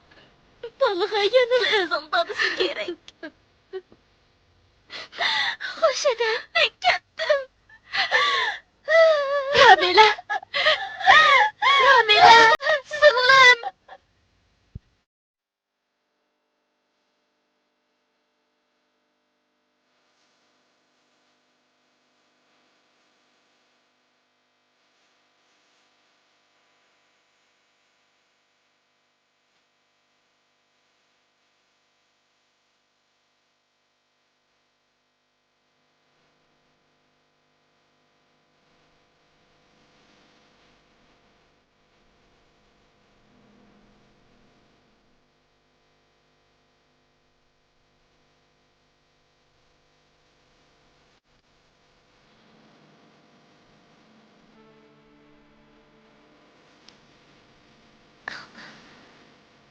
Balığa yanır özüm babası gerek. Hoş eder, ben gittim. Ramila! Ramila! Sığınım!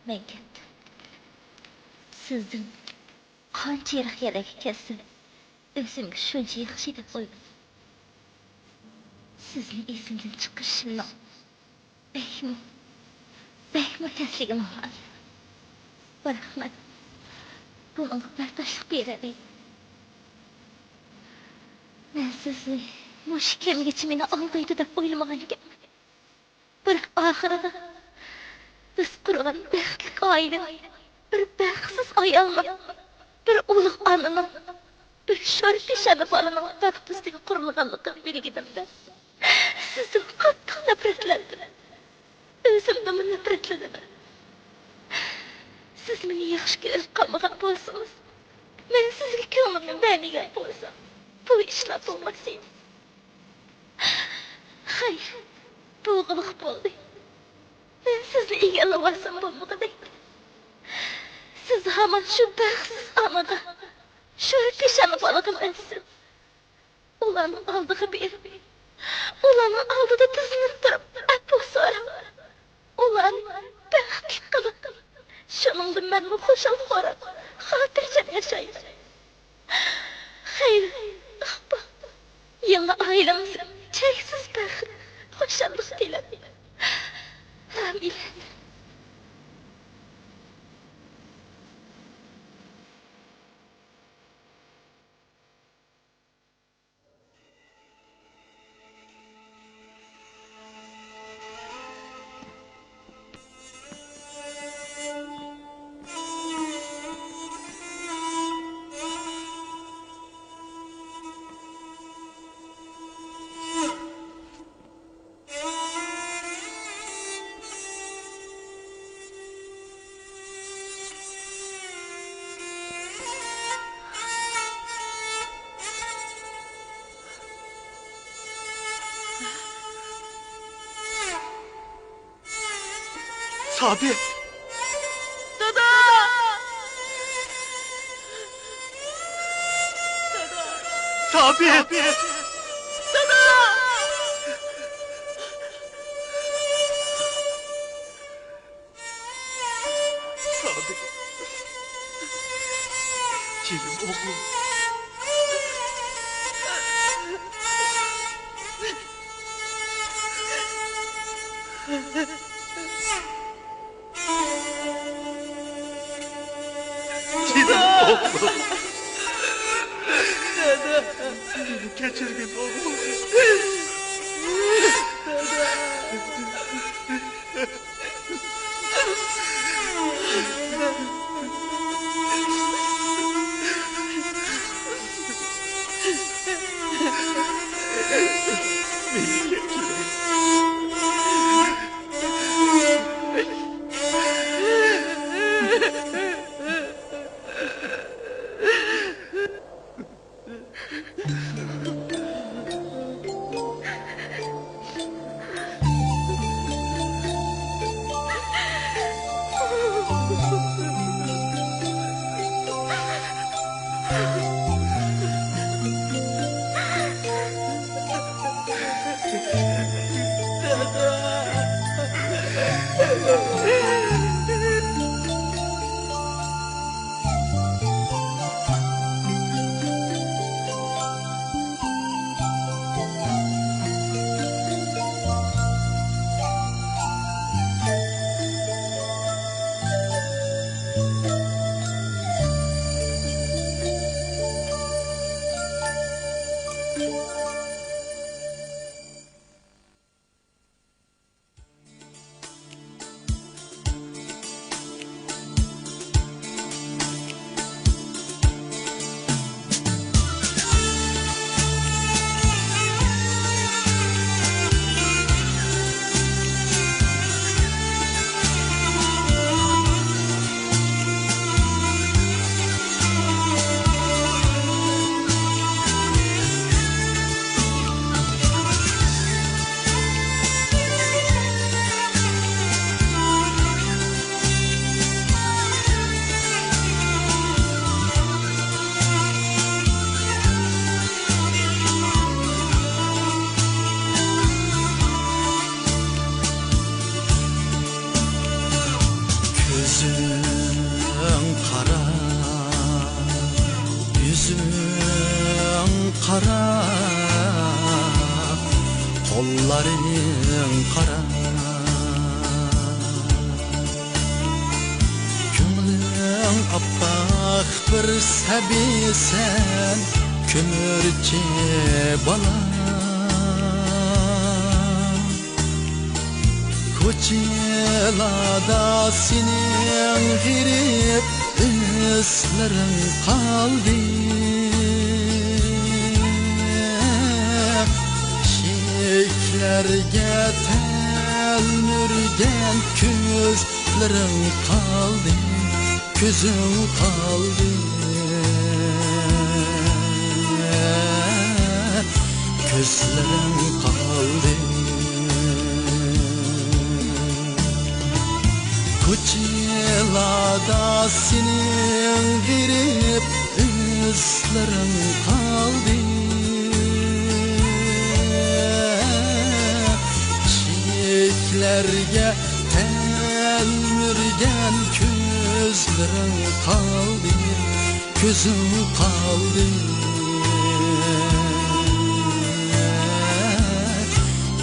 Ben gittim. Sizden qancha yirik kerak ekansiz, o'zimga shuncha yaxshi deb qo'ydim. Sizni esimdan chiqarishimni bekmi tasligim oladi. Rahmat. Bunga bardoshlik beradi. Men sizni Muş kelgeci meni aldıydı dep oylamagan ekan. Biroq oxirida biz qurgan baxtlik oilaning, bir baxtsiz ayolning, bir ulug' onaning, bir sho'r peshona bolaning baxtsizlik qurilganligini bilganimda sizdan qattiq nafratlandim. O'zimdan nafratlandim. Siz meni yaxshi ko'rib qolmagan bo'lsangiz, men sizga ko'nglimni bermagan bo'lsam, bu ishlar bo'lmas edi. Hayır, boğuluq bo'ldi. Men sizni egallab olsam bo'lmagandek. Siz hamon shu baxtsiz onaga, shu peshona bolaga emassiz. Ularning oldiga berib, ularning oldida tizilib turib, afv so'rab, ularni baxtli qilib, shuningdek menni xushal ko'rib, xotirjam yashaydi. Hayır, yangi oilamizga cheksiz baxt, xo'shallik tiladi. Amin. Sabit. Dada! Sabit. Dada! Sabit. Canım oğlum. Geçirgin oğlum. kara, kolların kara. Kömürün appak bir sebisen, kömürçi bala. Koçelada senin girip izlerin kaldı. Şeklerge telmürgen közlerin kaldı, közüm kaldı. Gözlerim kaldı. Koçelada senin girip izlerin kaldı. Çiçeklerge telmürgen közlerin kaldı, gözüm kaldı.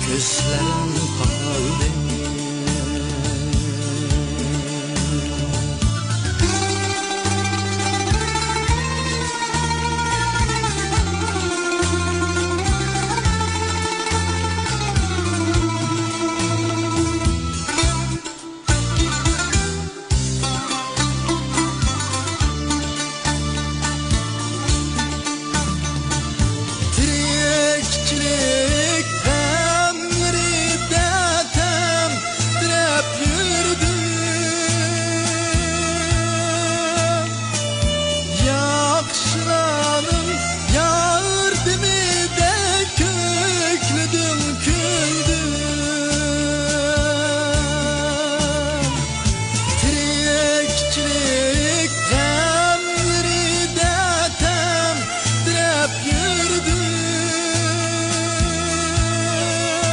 Gözlerim